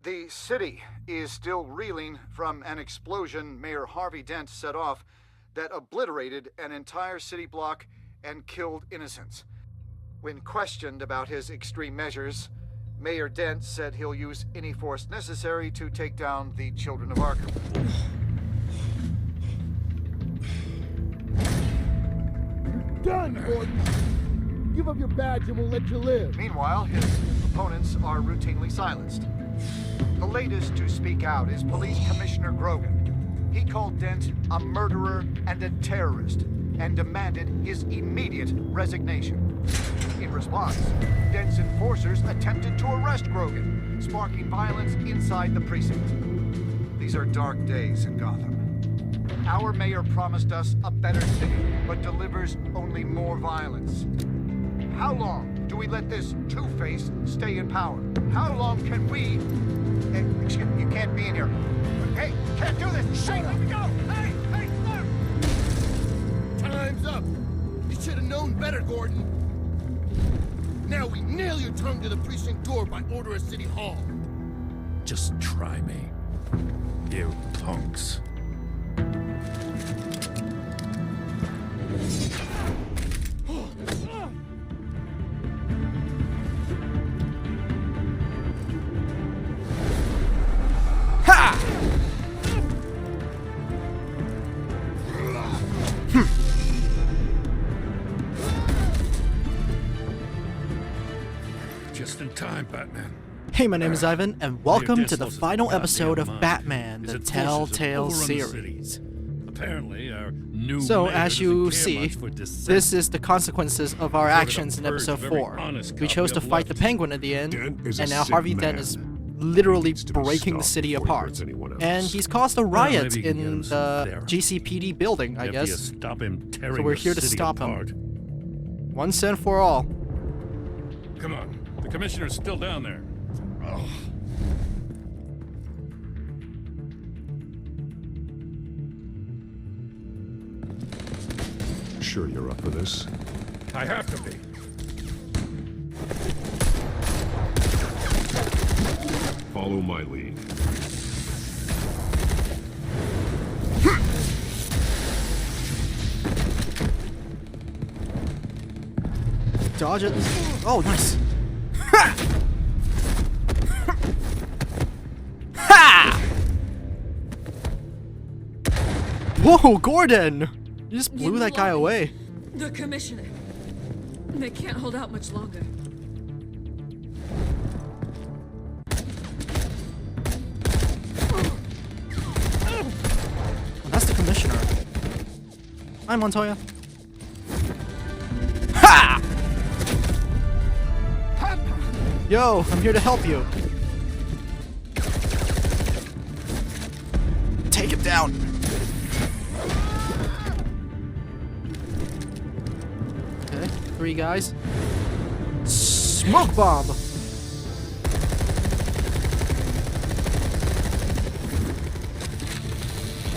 The city is still reeling from an explosion Mayor Harvey Dent set off that obliterated an entire city block and killed innocents. When questioned about his extreme measures, Mayor Dent said he'll use any force necessary to take down the Children of Arkham. Done, Gordon! Give up your badge and we'll let you live. Meanwhile, his opponents are routinely silenced. The latest to speak out is Police Commissioner Grogan. He called Dent a murderer and a terrorist and demanded his immediate resignation. In response, Dent's enforcers attempted to arrest Grogan, sparking violence inside the precinct. These are dark days in Gotham. Our mayor promised us a better city, but delivers only more violence. How long do we let this two-face stay in power? How long can we... excuse me, you can't be in here. Hey, can't do this! Shut up! Let me go! Hey, look! Time's up! You should have known better, Gordon. Now we nail your tongue to the precinct door by order of City Hall. Just try me, you punks. Just in time, Batman. Hey, my name is Ivan, and welcome to the final episode of Batman, the Telltale series. Apparently, our new So, as you see, this is the consequences of our actions in episode 4. We chose to fight the Penguin at the end, and now Harvey Dent is literally breaking the city apart. And he's caused a riot in the GCPD building, I guess. So we're here to stop him. Once and for all. Come on. The commissioner's still down there. Oh. Sure you're up for this? I have to be. Follow my lead. Dodge it. Oh, nice. Ha! Ha! Whoa, Gordon! You just blew that guy away. The commissioner. They can't hold out much longer. That's the commissioner. Hi, Montoya. Ha! Yo, I'm here to help you. Take him down. Okay, 3 guys. Smoke bomb.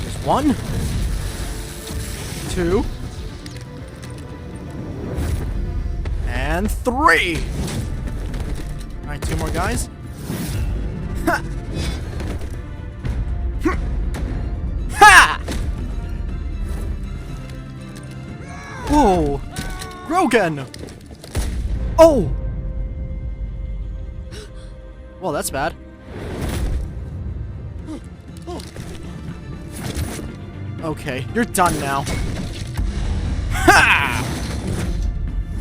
There's 1, 2, and 3. Alright, 2 more guys. Ha! Ha! Whoa! Grogan! Oh! Well, that's bad. Okay, you're done now. Ha!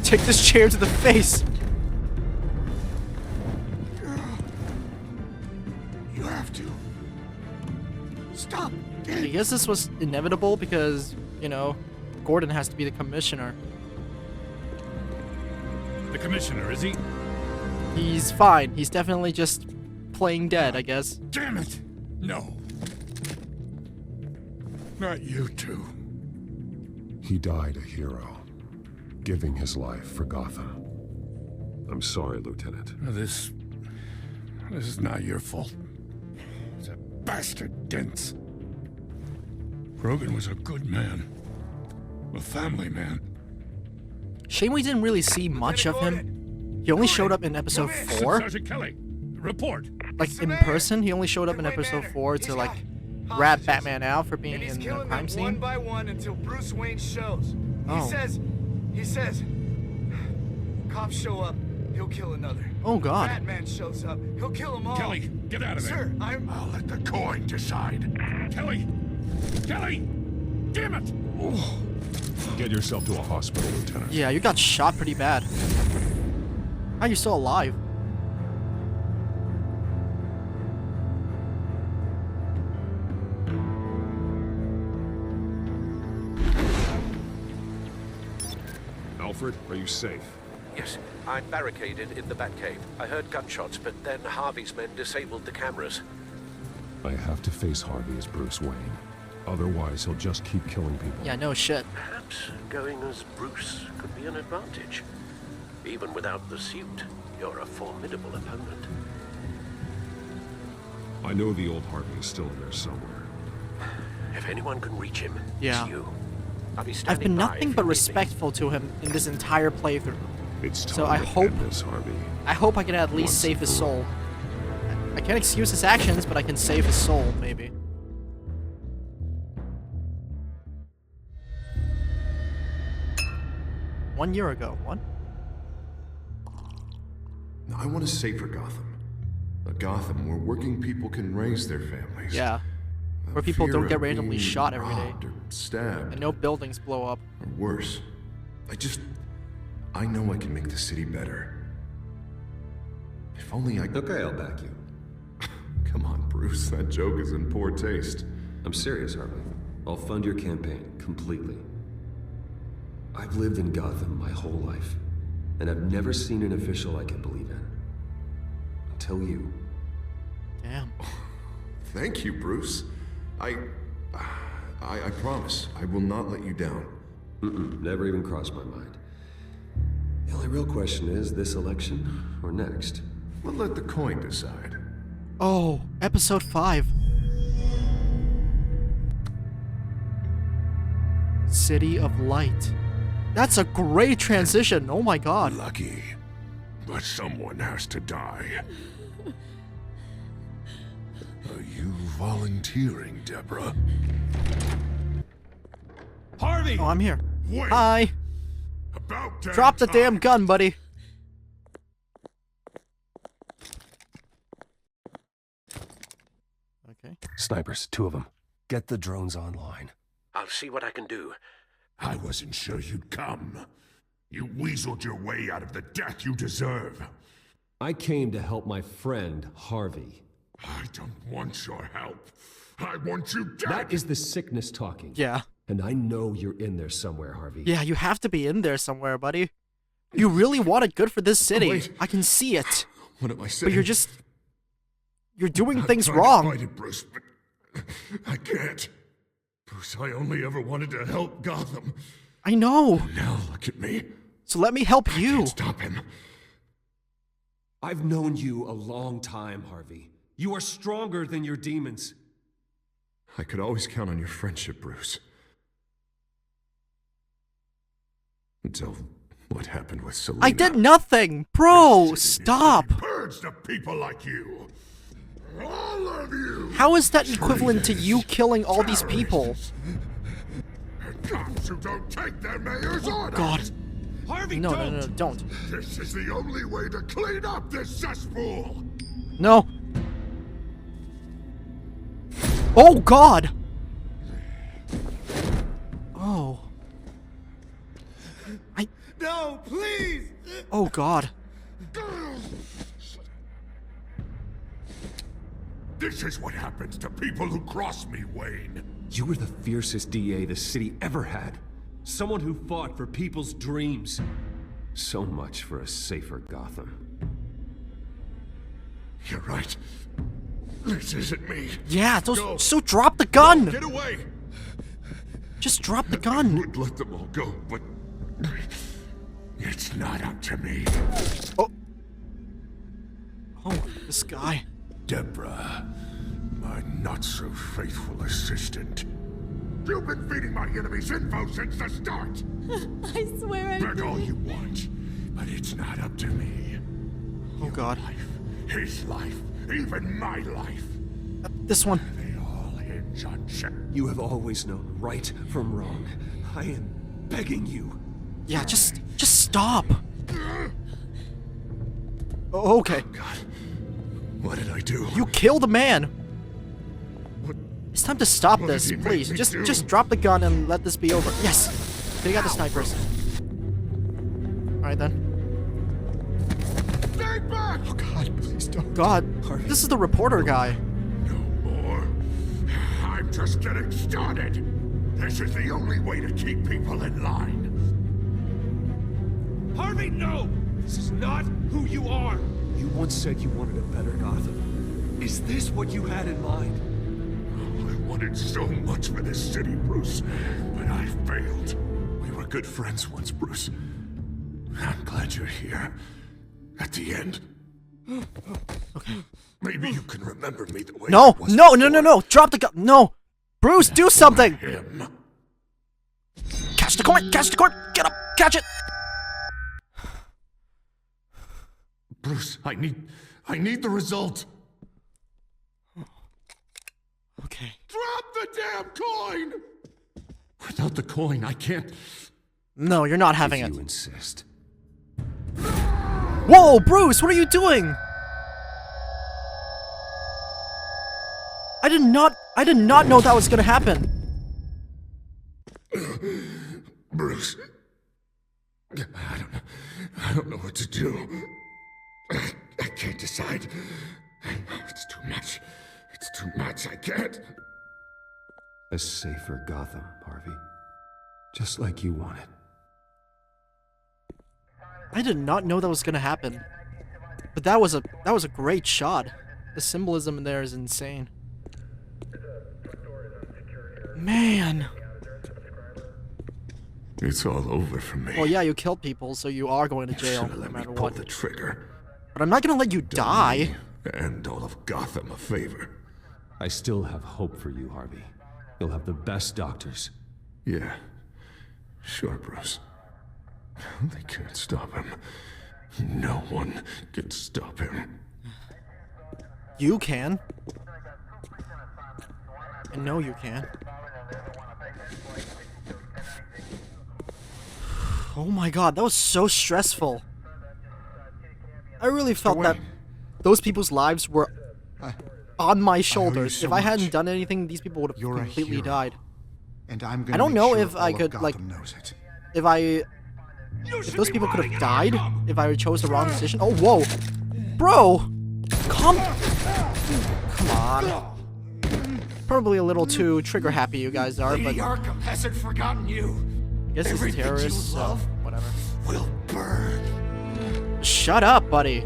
Take this chair to the face! Stop! I guess this was inevitable because, you know, Gordon has to be the commissioner. The commissioner, is he? He's fine. He's definitely just playing dead, I guess. Damn it! No. Not you two. He died a hero, giving his life for Gotham. I'm sorry, Lieutenant. This is not your fault. It's a bastard Dent. Grogan was a good man. A family man. Shame we didn't really see much of him. He only showed up in episode 4. Sergeant Kelly, report. Like in person, he only showed up in episode 4 to like rat Batman out for being in the crime scene. One by one until Bruce Wayne shows. Oh. He says, cops show up, he'll kill another. Oh God. Batman shows up, he'll kill them all. Kelly, get out of there. Sir, I'll let the coin decide. Kelly! Kelly! Damn it! Oh. Get yourself to a hospital, Lieutenant. Yeah, you got shot pretty bad. How are you still alive? Alfred, are you safe? Yes, I'm barricaded in the Batcave. I heard gunshots, but then Harvey's men disabled the cameras. I have to face Harvey as Bruce Wayne. Otherwise, he'll just keep killing people. Yeah, no shit. Perhaps going as Bruce could be an advantage. Even without the suit, you're a formidable opponent. I know the old Harvey is still in there somewhere. If anyone can reach him, Yeah. it's you. I'll be I've standing been by nothing if you but need me. respectful to him in this entire playthrough. It's time So I to hope- end this, Harvey. I hope I can at least Once save his and for soul. I can't excuse his actions, but I can save his soul, maybe. One year ago. What? I want a safer Gotham. A Gotham where working people can raise their families. Yeah. Without Where people fear don't get of randomly being shot every day. robbed or stabbed. And no buildings blow up. Or worse. I know I can make the city better. If only I... Okay, I'll back you. Come on, Bruce. That joke is in poor taste. I'm serious, Harvey. I'll fund your campaign, completely. I've lived in Gotham my whole life, and I've never seen an official I can believe in. Until you. Damn. Thank you, Bruce. I promise. I will not let you down. Never even crossed my mind. The only real question is this election or next? We'll let the coin decide. Oh, episode 5. City of Light. That's a great transition. Oh my God. Lucky. But someone has to die. Are you volunteering, Deborah? Harvey! Oh, I'm here. Wait. Hi. About damn Drop the time. damn gun, buddy. Okay. Snipers, 2 of them. Get the drones online. I'll see what I can do. I wasn't sure you'd come. You weaseled your way out of the death you deserve. I came to help my friend, Harvey. I don't want your help. I want you dead. That is the sickness talking. Yeah. And I know you're in there somewhere, Harvey. Yeah, you have to be in there somewhere, buddy. You really want it good for this city. wait. I can see it. What am I saying? But you're doing I'm things trying to wrong. fight it, Bruce, but I can't. Bruce, I only ever wanted to help Gotham. I know. Now look at me. So let me help you. Can't stop him. I've known you a long time, Harvey. You are stronger than your demons. I could always count on your friendship, Bruce. Until what happened with Selina. I did nothing. Bro, This city stop. purged of people like you. All of you. How is that equivalent to you killing all these people? And cops who don't take their mayor's orders. God. Harvey, No, don't! no, no, don't. This is the only way to clean up this cesspool. No. Oh, God. Oh. No, please! Oh, God. This is what happens to people who cross me, Wayne. You were the fiercest DA the city ever had. Someone who fought for people's dreams. So much for a safer Gotham. You're right. This isn't me. Yeah, Go. so drop the gun. Get away. Just drop the I gun. would let them all go, but it's not up to me. Oh. Oh, this guy. Deborah, my not-so-faithful assistant. You've been feeding my enemies info since the start. I swear I Beg all did. you want, but it's not up to me. Oh, God. Life His life, even my life. This one. They all hinge on Shep. You have always known right from wrong. I am begging you. Yeah, just stop. Oh, okay. Oh, God. What did I do? You killed a man. It's time to stop this, please. Just drop the gun and let this be over. Yes. Take out the snipers. All right then. Stay back! Oh God, please don't. God, this is the reporter guy. No more. I'm just getting started. This is the only way to keep people in line. Harvey, no! This is not who you are. You once said you wanted a better Gotham. Is this what you had in mind? I wanted so much for this city, Bruce, but I failed. We were good friends once, Bruce. I'm glad you're here. At the end. Okay. Maybe you can remember me the way No, I was no, before. no. Drop the gun. No. Bruce, do something. Him. Catch the coin. Catch the coin. Get up. Catch it. Bruce, I need the result. Okay. Drop the damn coin! Without the coin, I can't... No, you're not having If it. you insist. Whoa, Bruce, what are you doing? I did not know that was gonna happen. Bruce... I don't know what to do. I can't decide. It's too much. It's too much. I can't. A safer Gotham, Harvey. Just like you wanted. I did not know that was gonna happen. But that was a great shot. The symbolism in there is insane. Man. It's all over for me. Well, yeah, you killed people, so you are going to You jail should have no let me matter pull what. the trigger. But I'm not gonna let you die. And all of Gotham a favor. I still have hope for you, Harvey. You'll have the best doctors. Yeah. Sure, Bruce. They can't stop him. No one can stop him. You can. I know you can. Oh my god, that was so stressful. I really felt that those people's lives were on my shoulders. If I hadn't done anything, these people would have completely died. And I'm gonna I don't make know sure if I all of could, like, Gotham knows it. if those people could have died if I chose the wrong decision. Oh, whoa. Bro! Come on. Probably a little too trigger happy you guys are, but Lady Arkham hasn't forgotten you. I guess he's a Everything terrorist, you so love whatever. will burn. Shut up, buddy.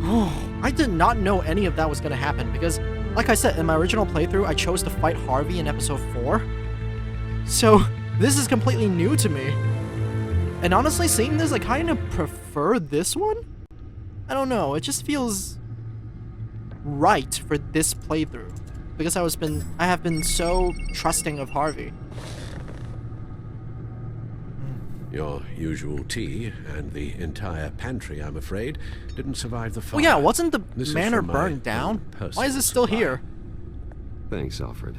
Oh, I did not know any of that was gonna happen because, like I said, in my original playthrough, I chose to fight Harvey in episode 4. So, this is completely new to me. And honestly, seeing this, I kind of prefer this one? I don't know, it just feels right for this playthrough. Because I have been so trusting of Harvey. Your usual tea and the entire pantry, I'm afraid, didn't survive the fire. Oh yeah, wasn't the This manor is from my burned down? own Why is personal it still supply. here? Thanks, Alfred.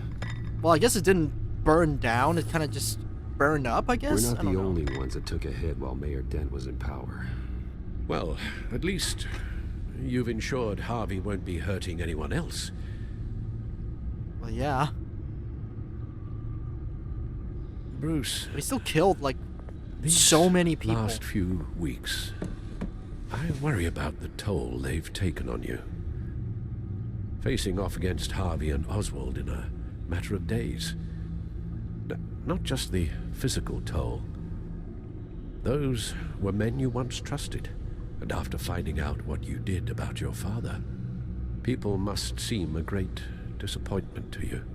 Well, I guess it didn't burn down, it kind of just burned up, I guess? We're not I don't the know. only ones that took a hit while Mayor Dent was in power. Well, at least you've ensured Harvey won't be hurting anyone else. Well, yeah. Bruce, But he still killed, like, these so many people. last few weeks, I worry about the toll they've taken on you. Facing off against Harvey and Oswald in a matter of days. Not just the physical toll. Those were men you once trusted, and after finding out what you did about your father, people must seem a great disappointment to you.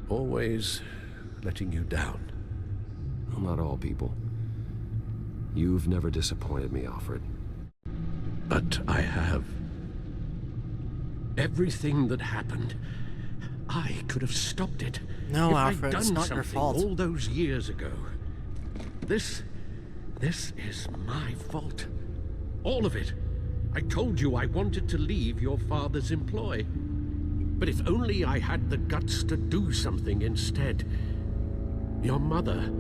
Always letting you down. Well, not all people. You've never disappointed me, Alfred. But I have. Everything that happened, I could have stopped it. No, if Alfred, I'd it's done not your something fault. all those years ago. This is my fault. All of it. I told you I wanted to leave your father's employ. But if only I had the guts to do something instead. Your mother,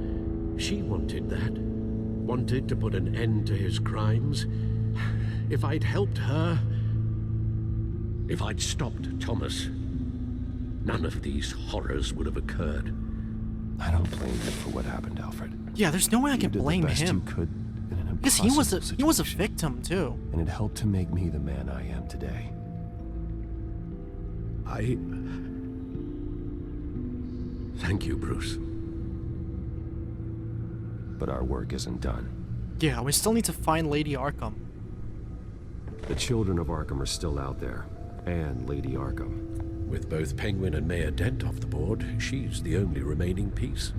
she wanted that. Wanted to put an end to his crimes. If I'd helped her, if I'd stopped Thomas, none of these horrors would have occurred. I don't blame you for what happened, Alfred. Yeah, there's no way I can blame you did the best him. you could in an Because he was a victim too. And it helped to make me the man I am today. Thank you, Bruce. But our work isn't done. Yeah, we still need to find Lady Arkham. The Children of Arkham are still out there, and Lady Arkham. With both Penguin and Mayor Dent off the board, she's the only remaining piece.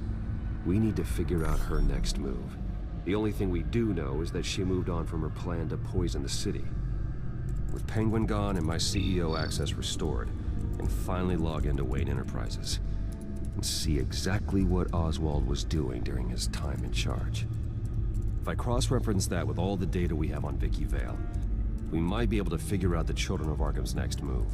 We need to figure out her next move. The only thing we do know is that she moved on from her plan to poison the city. With Penguin gone and my CEO access restored, I can finally log into Wayne Enterprises and see exactly what Oswald was doing during his time in charge. If I cross-reference that with all the data we have on Vicky Vale, we might be able to figure out the Children of Arkham's next move.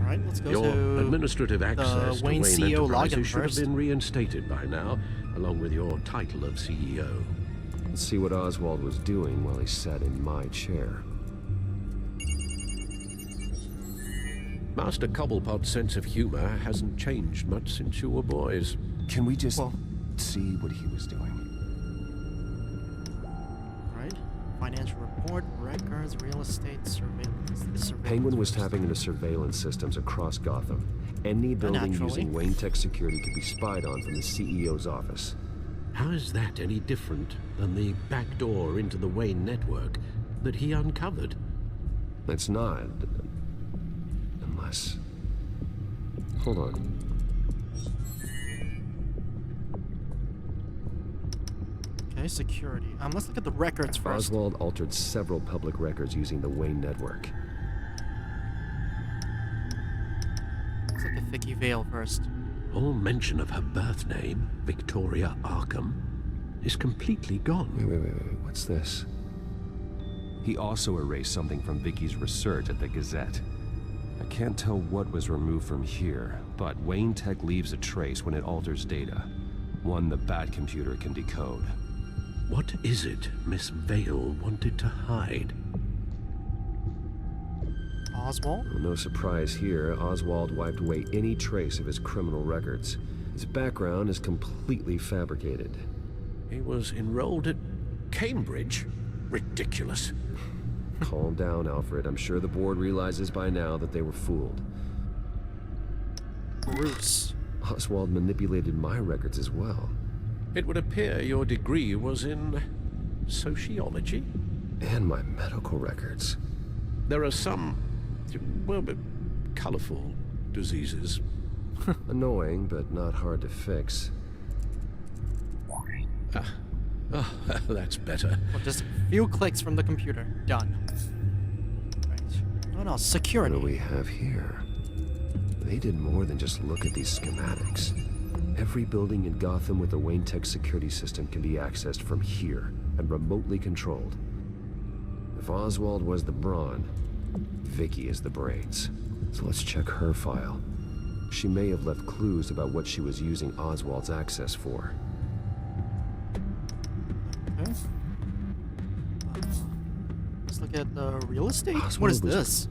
Alright, let's go Your to administrative access to Wayne Wayne CEO Enterprises login should have first. been reinstated by now, along with your title of CEO. Let's see what Oswald was doing while he sat in my chair. Master Cobblepot's sense of humor hasn't changed much since you were boys. Can we just see what he was doing? Right. Financial report, records, real estate, surveillance. Penguin was tapping into surveillance systems across Gotham. Any building using Wayne Tech security could be spied on from the CEO's office. How is that any different than the back door into the Wayne network that he uncovered? It's not. Unless... Hold on. Okay, security. Let's look at the records first. Oswald altered several public records using the Wayne network. Let's look at Vicky Vale first. All mention of her birth name, Victoria Arkham, is completely gone. Wait. What's this? He also erased something from Vicky's research at the Gazette. I can't tell what was removed from here, but Wayne Tech leaves a trace when it alters data. One the Bat computer can decode. What is it Miss Vale wanted to hide? Oswald? Well, no surprise here, Oswald wiped away any trace of his criminal records. His background is completely fabricated. He was enrolled at Cambridge? Ridiculous. Calm down, Alfred. I'm sure the board realizes by now that they were fooled. Bruce. Oswald manipulated my records as well. It would appear your degree was in sociology? And my medical records. There are some, well, colorful diseases. Annoying, but not hard to fix. Oh, that's better. Well, just a few clicks from the computer. Done. Right. What else? Security. What do we have here? They did more than just look at these schematics. Every building in Gotham with a Wayne Tech security system can be accessed from here and remotely controlled. If Oswald was the brawn, Vicky is the brains. So let's check her file. She may have left clues about what she was using Oswald's access for. Okay. Let's look at the real estate. Oswald What is this?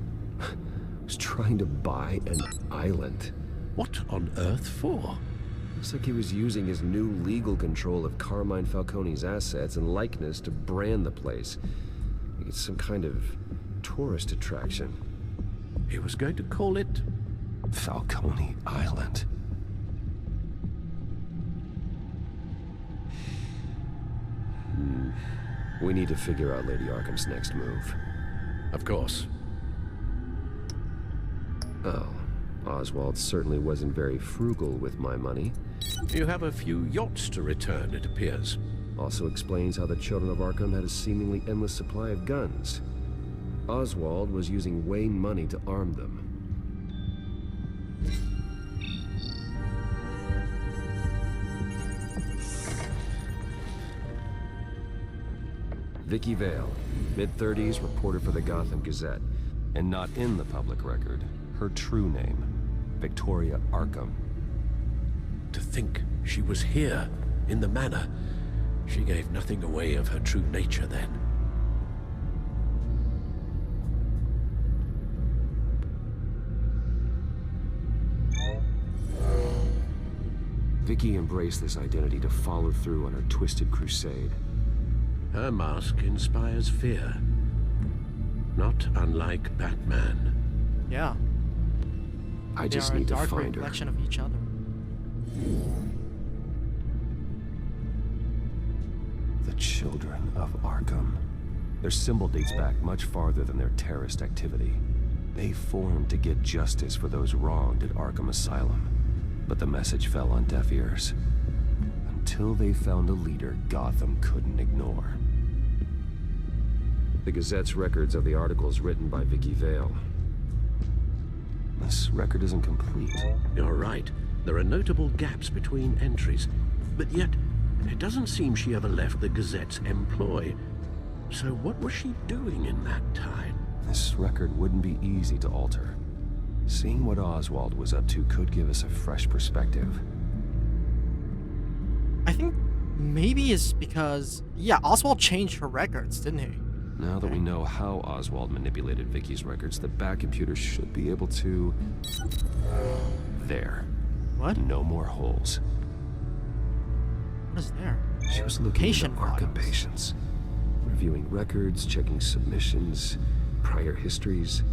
Was trying to buy an island. What on earth for? Looks like he was using his new legal control of Carmine Falcone's assets and likeness to brand the place. Like it's some kind of tourist attraction. He was going to call it Falcone Island. We need to figure out Lady Arkham's next move. Of course. Oh, Oswald certainly wasn't very frugal with my money. You have a few yachts to return, it appears. Also explains how the Children of Arkham had a seemingly endless supply of guns. Oswald was using Wayne money to arm them. Vicky Vale, mid-30s, reporter for the Gotham Gazette. And not in the public record, her true name, Victoria Arkham. To think she was here, in the manor. She gave nothing away of her true nature then. Vicky embraced this identity to follow through on her twisted crusade. Her mask inspires fear. Not unlike Batman. Yeah. I just need to find her. They are a dark reflection of each other. The Children of Arkham. Their symbol dates back much farther than their terrorist activity. They formed to get justice for those wronged at Arkham Asylum. But the message fell on deaf ears. Until they found a leader Gotham couldn't ignore. The Gazette's records of the articles written by Vicky Vale. This record isn't complete. You're right. There are notable gaps between entries. But yet, it doesn't seem she ever left the Gazette's employ. So what was she doing in that time? This record wouldn't be easy to alter. Seeing what Oswald was up to could give us a fresh perspective. I think maybe it's because, yeah, Oswald changed her records, didn't he? Now that we know how Oswald manipulated Vicky's records, the back computer should be able to... There. What? No more holes. What is there? She was looking into Arkham patients. Reviewing records, checking submissions, prior histories.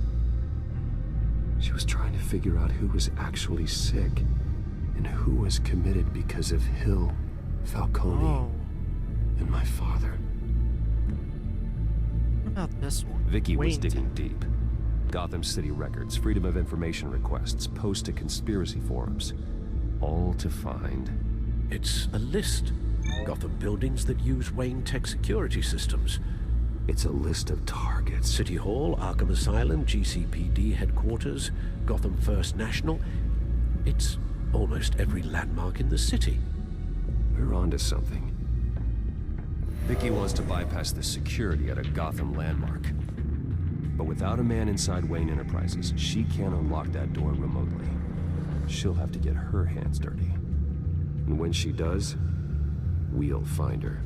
She was trying to figure out who was actually sick and who was committed because of Hill, Falcone, and my father. What about this one? Vicky was digging deep. Gotham City records, Freedom of Information requests, posts to conspiracy forums. All to find... It's a list. Gotham buildings that use Wayne Tech security systems. It's a list of targets. City Hall, Arkham Asylum, GCPD headquarters, Gotham First National. It's almost every landmark in the city. We're onto something. Vicky wants to bypass the security at a Gotham landmark. But without a man inside Wayne Enterprises, she can't unlock that door remotely. She'll have to get her hands dirty. And when she does, we'll find her.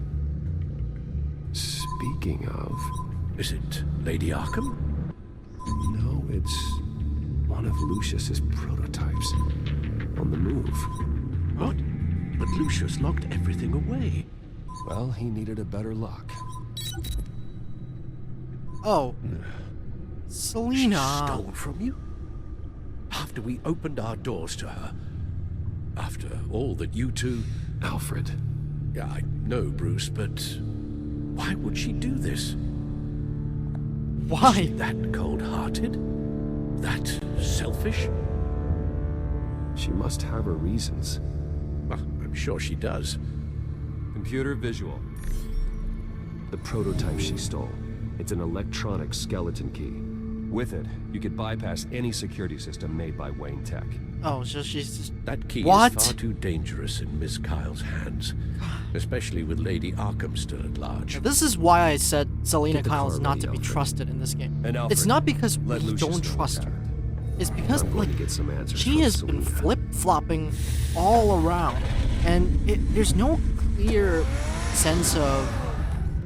Speaking of... Is it Lady Arkham? No, it's one of Lucius's prototypes. On the move. What? But Lucius locked everything away. Well, he needed a better lock. Oh. Selina. She stole from you? After we opened our doors to her. After all that you two... Alfred. Yeah, I know, Bruce, but... why would she do this? Why? Is she that cold-hearted? That selfish? She must have her reasons. Well, I'm sure she does. Computer visual. The prototype she stole. It's an electronic skeleton key. With it, you could bypass any security system made by Wayne Tech. Oh, so she's just... That key what? is far too dangerous in Miss Kyle's hands. Especially with Lady Arkham still at large. This is why I said Selina Kyle is not to be trusted in this game. It's not because we don't trust her. It's because, like, she has been flip-flopping all around. And there's no clear sense of...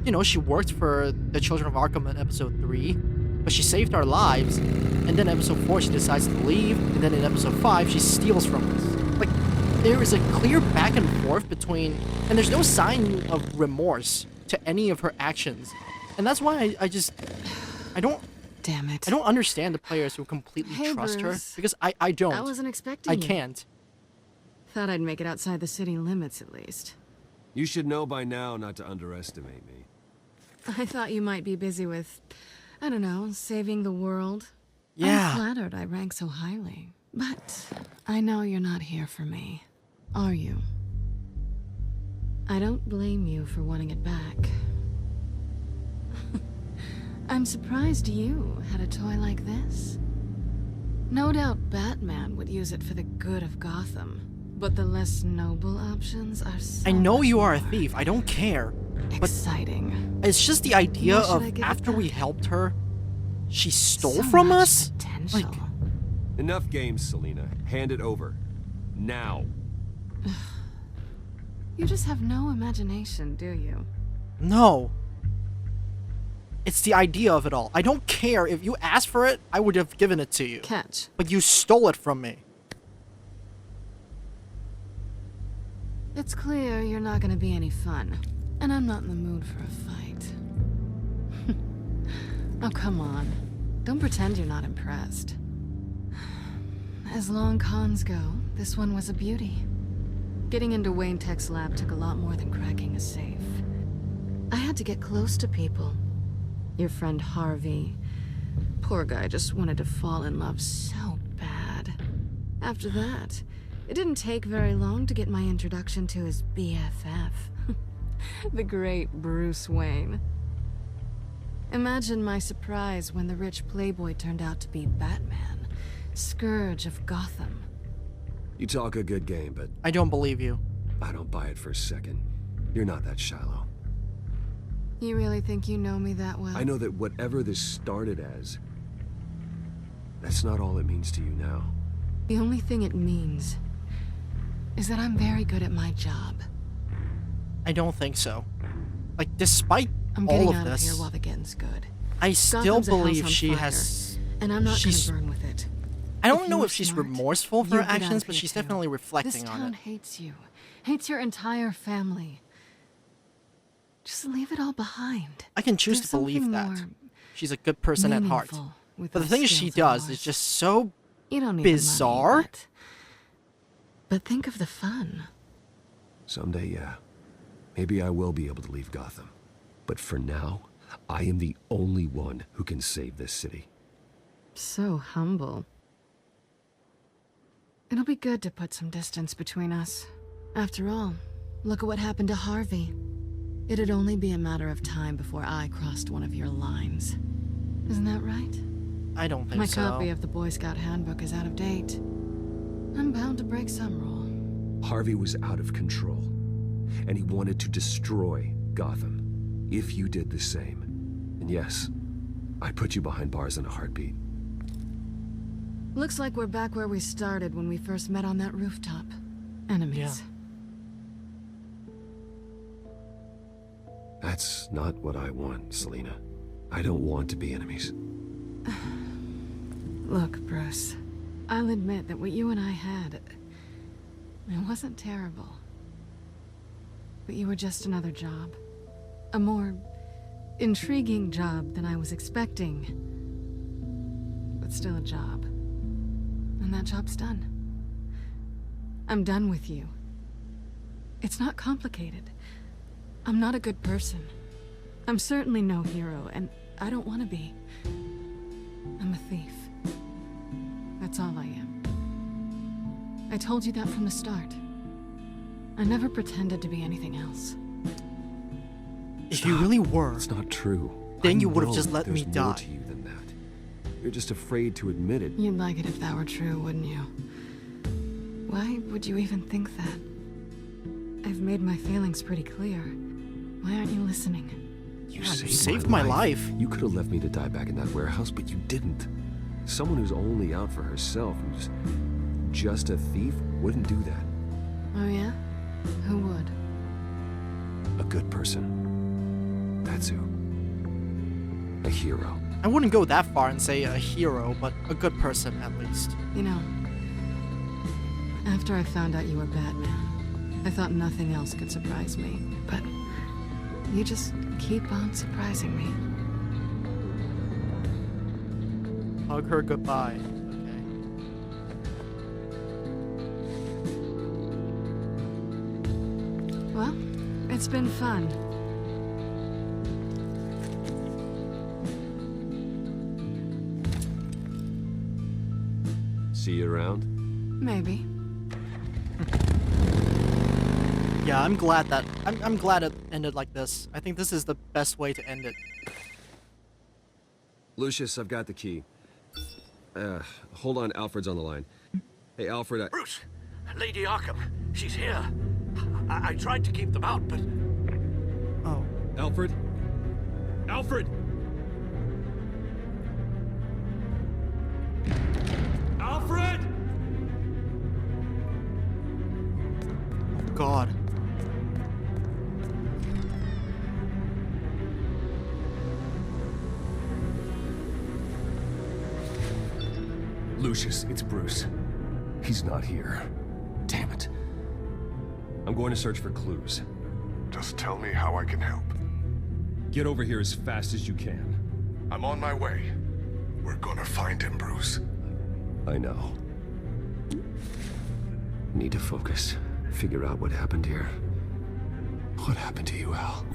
You know, she worked for the Children of Arkham in episode 3, but she saved our lives, and then episode 4 she decides to leave, and then in episode 5 she steals from us. Like, there is a clear back and forth between, and there's no sign of remorse to any of her actions. And that's why I don't... Damn it. I don't understand the players who completely trust Bruce. her, because I don't. I wasn't expecting I you. can't. Thought I'd make it outside the city limits at least. You should know by now not to underestimate me. I thought you might be busy with, I don't know, saving the world. Yeah. I'm flattered I rank so highly. But I know you're not here for me, are you? I don't blame you for wanting it back. I'm surprised you had a toy like this. No doubt Batman would use it for the good of Gotham, but the less noble options are so I know you are a much thief. I don't care. Exciting. It's just the idea Why should I of give it after we back? helped her, she stole So from much us? potential. Like, Enough games, Selina. Hand it over. Now. You just have no imagination, do you? no. It's the idea of it all. I don't care. If you asked for it, I would have given it to you. Catch. But you stole it from me. It's clear you're not gonna be any fun. And I'm not in the mood for a fight. Oh, come on. Don't pretend you're not impressed. As long cons go, this one was a beauty. Getting into Wayne Tech's lab took a lot more than cracking a safe. I had to get close to people. Your friend Harvey. Poor guy just wanted to fall in love so bad. After that, it didn't take very long to get my introduction to his BFF. The great Bruce Wayne. Imagine my surprise when the rich playboy turned out to be Batman, Scourge of Gotham. You talk a good game, but I don't believe you. I don't buy it for a second. You're not that shallow. You really think you know me that well? I know that whatever this started as, that's not all it means to you now. The only thing it means is that I'm very good at my job. I don't think so. Like, despite I'm all getting of out this, of here while the getting's good. I still Gotham's a house believe on she fire, has... and I'm not she's- gonna burn with it. I don't If know you're if she's smart, remorseful for you her get out actions, of but here she's too. definitely reflecting This on town it. hates you. Hates your entire family. Just leave it all behind. I can choose There's to believe something that. more She's a good person at heart. meaningful with But the those thing is she skills of does is yours. just so You don't need the money, bizarre. but think of the fun. Someday, yeah. Maybe I will be able to leave Gotham. But for now, I am the only one who can save this city. So humble. It'll be good to put some distance between us. After all, look at what happened to Harvey. It'd only be a matter of time before I crossed one of your lines. Isn't that right? I don't think My so. copy of the Boy Scout handbook is out of date. I'm bound to break some rule. Harvey was out of control, and he wanted to destroy Gotham. If you did the same, and yes, I'd put you behind bars in a heartbeat. Looks like we're back where we started when we first met on that rooftop. Enemies. Yeah. That's not what I want, Selina. I don't want to be enemies. Look, Bruce. I'll admit that what you and I had, it wasn't terrible. But you were just another job. A more intriguing job than I was expecting. But still a job. And that job's done. I'm done with you. It's not complicated. I'm not a good person. I'm certainly no hero, and I don't want to be. I'm a thief. That's all I am. I told you that from the start. I never pretended to be anything else. If you really were, It's not true. then I you would have know just let me there's more die. to you than that. You're just afraid to admit it. You'd like it if that were true, wouldn't you? Why would you even think that? I've made my feelings pretty clear. Why aren't you listening? You saved my life. You could have left me to die back in that warehouse, but you didn't. Someone who's only out for herself, who's just a thief, wouldn't do that. Oh yeah? Who would? A good person. That's who. A hero. I wouldn't go that far and say a hero, but a good person at least. You know, after I found out you were Batman, I thought nothing else could surprise me. But you just keep on surprising me. Hug her goodbye. Okay. Well, it's been fun. See you around? Maybe. Yeah, I'm glad that I'm glad it ended like this. I think this is the best way to end it. Lucius, I've got the key. Hold on, Alfred's on the line. Hey, Alfred, Bruce, Lady Arkham, she's here. I tried to keep them out, but Oh. Alfred? Alfred! Alfred! Oh, God. Lucius, it's Bruce. He's not here. Damn it. I'm going to search for clues. Just tell me how I can help. Get over here as fast as you can. I'm on my way. We're gonna find him, Bruce. I know. Need to focus. Figure out what happened here. What happened to you, Al?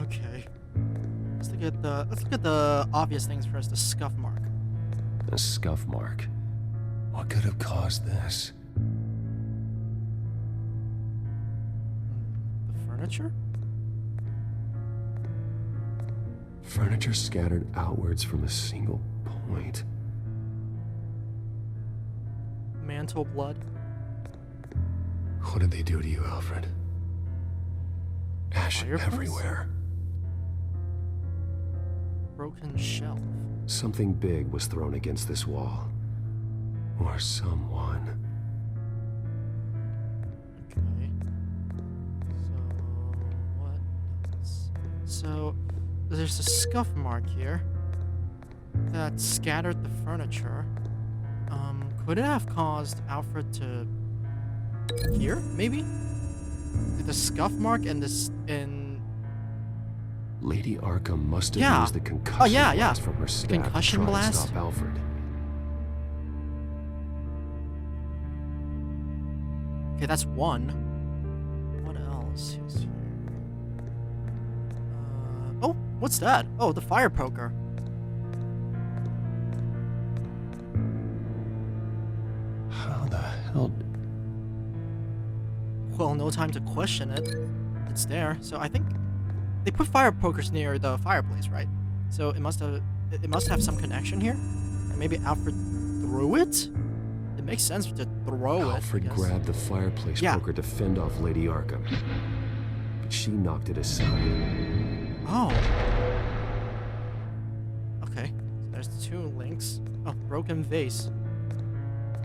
Okay. Let's look at the obvious things first. The scuff mark. A scuff mark? What could have caused this? The furniture? Furniture scattered outwards from a single point. Mantle blood. What did they do to you, Alfred? Ash Fireplace? everywhere. Broken shelf. Something big was thrown against this wall. Or someone. Okay. So, what else? So, there's a scuff mark here that scattered the furniture. Could it have caused Alfred to... Here, maybe? Did the scuff mark and this... and... Lady Arkham must have used the concussion blast from her staff concussion to try blast? to stop Alfred. Okay, that's one. What else is here? Oh, what's that? Oh, the fire poker. How the hell... Well, no time to question it. It's there. So I think they put fire pokers near the fireplace, right? So it must have some connection here. And maybe Alfred threw it? It makes sense to throw Alfred grabbed the fireplace poker to fend off Lady Arkham. But she knocked it aside. Oh. Okay. So there's two links. Oh, broken vase.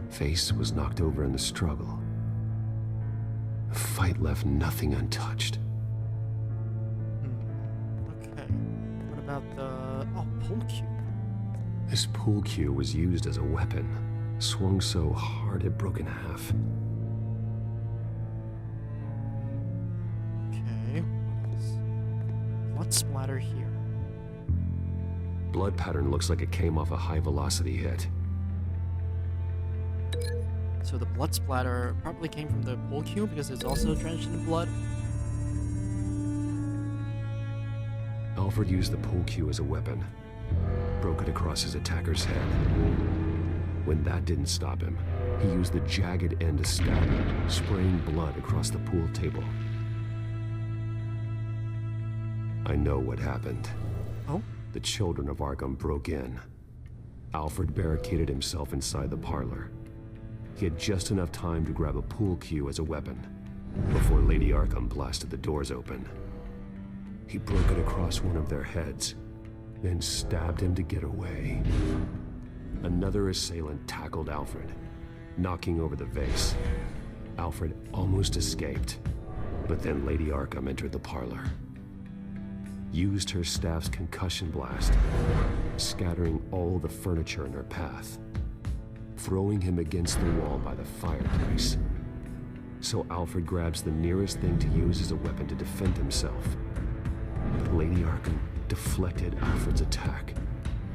Vase was knocked over in the struggle. The fight left nothing untouched. Okay. What about the... Oh, pool cue. This pool cue was used as a weapon. Swung so hard it broke in half. Okay. What else? Blood splatter here. Blood pattern looks like it came off a high-velocity hit. So the blood splatter probably came from the pool cue because it's also drenched in blood. Alfred used the pool cue as a weapon. Broke it across his attacker's head. When that didn't stop him, he used the jagged end to stab him, spraying blood across the pool table. I know what happened. Oh? The Children of Arkham broke in. Alfred barricaded himself inside the parlor. He had just enough time to grab a pool cue as a weapon before Lady Arkham blasted the doors open. He broke it across one of their heads, then stabbed him to get away. Another assailant tackled Alfred, knocking over the vase. Alfred almost escaped, but then Lady Arkham entered the parlor. Used her staff's concussion blast, scattering all the furniture in her path, throwing him against the wall by the fireplace. So Alfred grabs the nearest thing to use as a weapon to defend himself. But Lady Arkham deflected Alfred's attack,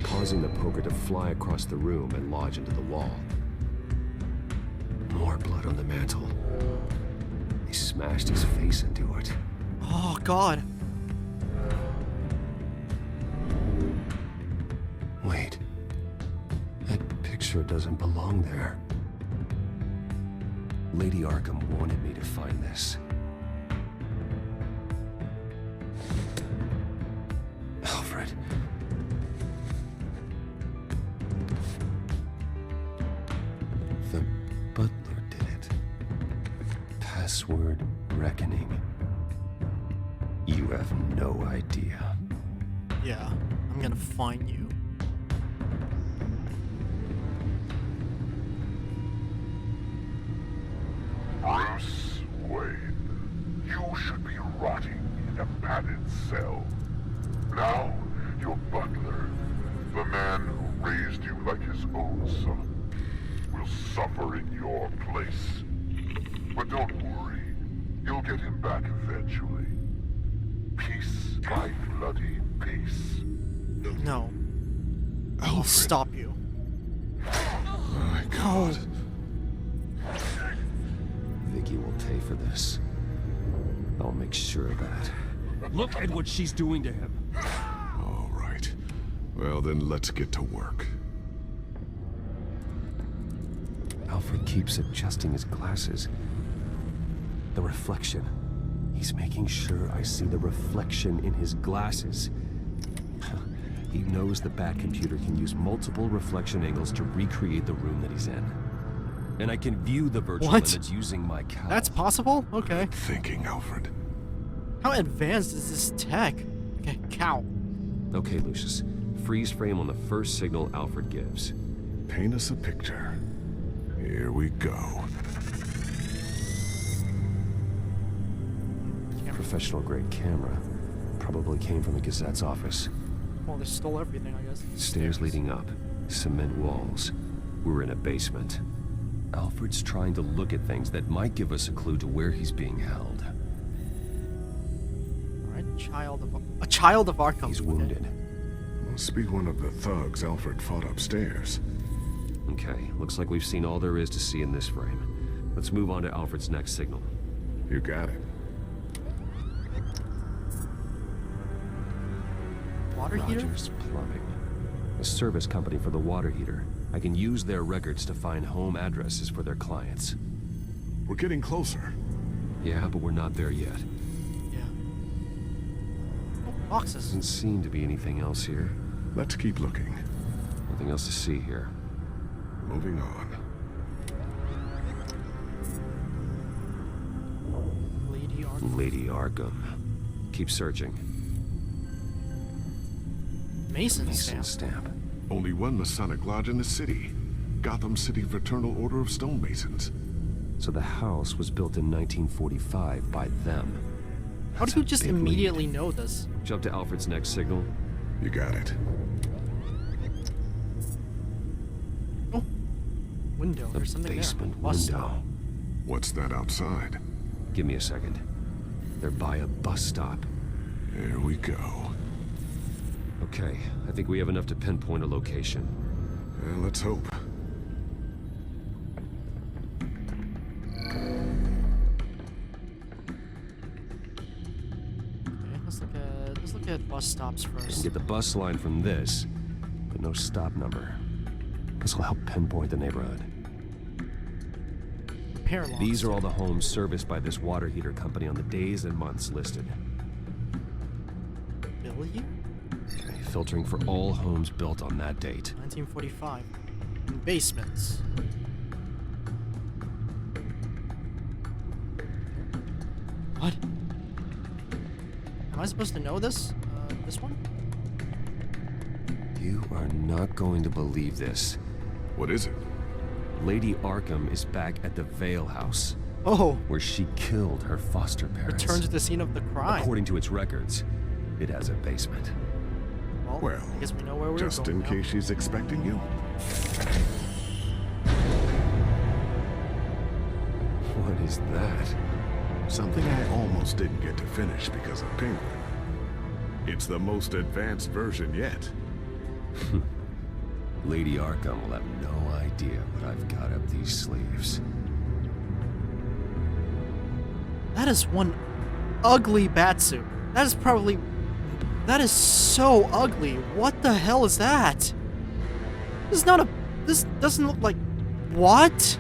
causing the poker to fly across the room and lodge into the wall. More blood on the mantle. He smashed his face into it. Oh, God. Wait. That picture doesn't belong there. Lady Arkham wanted me to find this. Alfred. The butler did it. Password reckoning. You have no idea. Yeah, I'm gonna find you. Bruce Wayne, you should be rotting in a padded cell. Now, your butler, the man who raised you like his own son, will suffer in your place. But don't worry, you'll get him back eventually. Peace by bloody peace. No. I'll stop you. Oh my God. Vicky will pay for this. I'll make sure of that. Look at what she's doing to him. All right. Well, then let's get to work. Alfred keeps adjusting his glasses. The reflection. He's making sure I see the reflection in his glasses. He knows the Bat-computer can use multiple reflection angles to recreate the room that he's in. And I can view the virtual image using my cowl. That's possible? Okay. Good thinking, Alfred. How advanced is this tech? Okay, cow. Okay, Lucius. Freeze frame on the first signal Alfred gives. Paint us a picture. Here we go. Professional-grade camera. Probably came from the Gazette's office. Well, they stole everything, I guess. Stairs leading up. Cement walls. We're in a basement. Alfred's trying to look at things that might give us a clue to where he's being held. Alright, a child of Arkham. He's wounded. Must be one of the thugs Alfred fought upstairs. Okay, looks like we've seen all there is to see in this frame. Let's move on to Alfred's next signal. You got it. Water heater? Rogers Plumbing. A service company for the water heater. I can use their records to find home addresses for their clients. We're getting closer. Yeah, but we're not there yet. Yeah. Oh, boxes. Doesn't seem to be anything else here. Let's keep looking. Nothing else to see here. Moving on. Lady Arkham. Lady Arkham. Keep searching. Mason stamp. Only one Masonic lodge in the city. Gotham City Fraternal Order of Stonemasons. So the house was built in 1945 by them. How do you just immediately know this? Jump to Alfred's next signal. You got it. Oh. Window. There's something there. Basement window. What's that outside? Give me a second. They're by a bus stop. Here we go. Okay, I think we have enough to pinpoint a location. Well, let's hope. Okay, let's look at bus stops I can first. get the bus line from this, but no stop number. This will help pinpoint the neighborhood. These are all the homes serviced by this water heater company on the days and months listed. Billion? Okay, filtering for all homes built on that date. 1945. In basements. What? Am I supposed to know this? This one? You are not going to believe this. What is it? Lady Arkham is back at the Vale House. Oh. Where she killed her foster parents. Return to the scene of the crime. According to its records, it has a basement. Well, I guess we know where we're going. Just in case she's expecting you. What is that? Something I almost didn't get to finish because of Penguin. It's the most advanced version yet. Lady Arkham will have no idea what I've got up these sleeves. That is one ugly batsuit. That is so ugly. What the hell is that? This doesn't look like... What?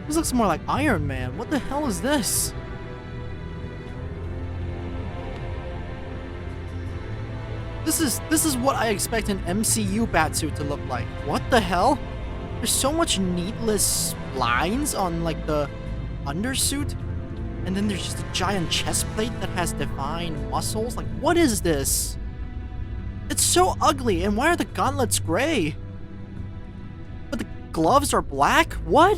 This looks more like Iron Man. What the hell is this? This is what I expect an MCU batsuit to look like. What the hell? There's so much needless lines on like the undersuit. And then there's just a giant chest plate that has divine muscles. Like, what is this? It's so ugly, and why are the gauntlets gray? But the gloves are black? What?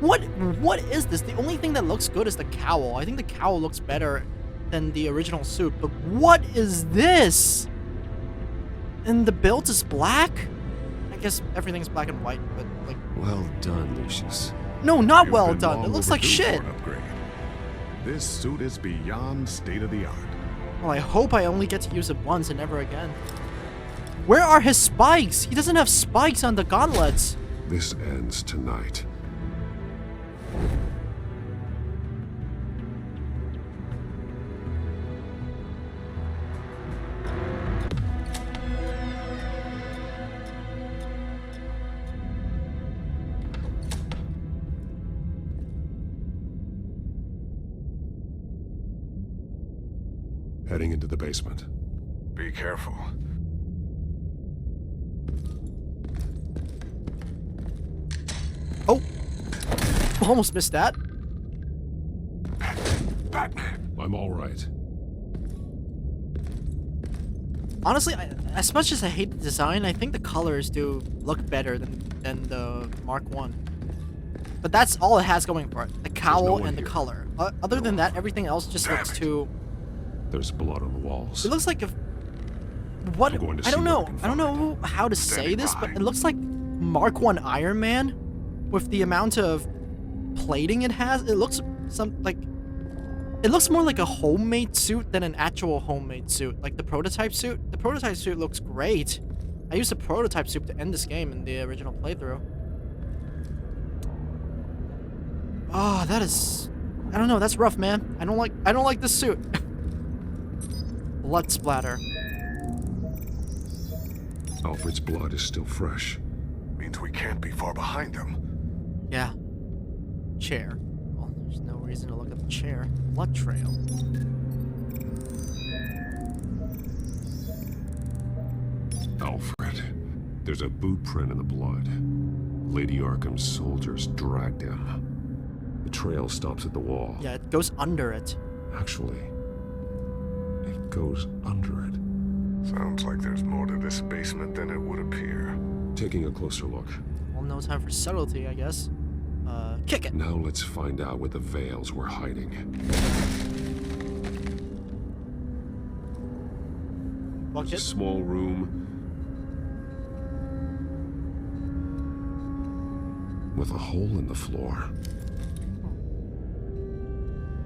What is this? The only thing that looks good is the cowl. I think the cowl looks better than the original suit, but what is this? And the belt is black? I guess everything's black and white, but like... Well done, Lucius. No, not well done. It looks like shit. This suit is beyond state-of-the-art. Well, I hope I only get to use it once and never again. Where are his spikes? He doesn't have spikes on the gauntlets. This ends tonight. Heading into the basement. Be careful. Oh! Almost missed that. Batman! I'm all right. Honestly, as much as I hate the design, I think the colors do look better than the Mark 1. But that's all it has going for it. The cowl and the color. Other than that, everything else just looks too... There's blood on the walls. It looks like if... What? I don't know. I don't know how to say this, but it looks like Mark 1 Iron Man with the amount of plating it has. It looks it looks more like a homemade suit than an actual homemade suit. Like the prototype suit. The prototype suit looks great. I used the prototype suit to end this game in the original playthrough. Oh, that is... I don't know. That's rough, man. I don't like this suit. Blood splatter. Alfred's blood is still fresh. Means we can't be far behind them. Yeah. Chair. Well, there's no reason to look at the chair. Blood trail. Alfred. There's a boot print in the blood. Lady Arkham's soldiers dragged him. The trail stops at the wall. Yeah, it goes under it. Actually, it goes under it. Sounds like there's more to this basement than it would appear. Taking a closer look. Well, no time for subtlety, I guess. Kick it. Now let's find out where the veils were hiding. It's a small room with a hole in the floor.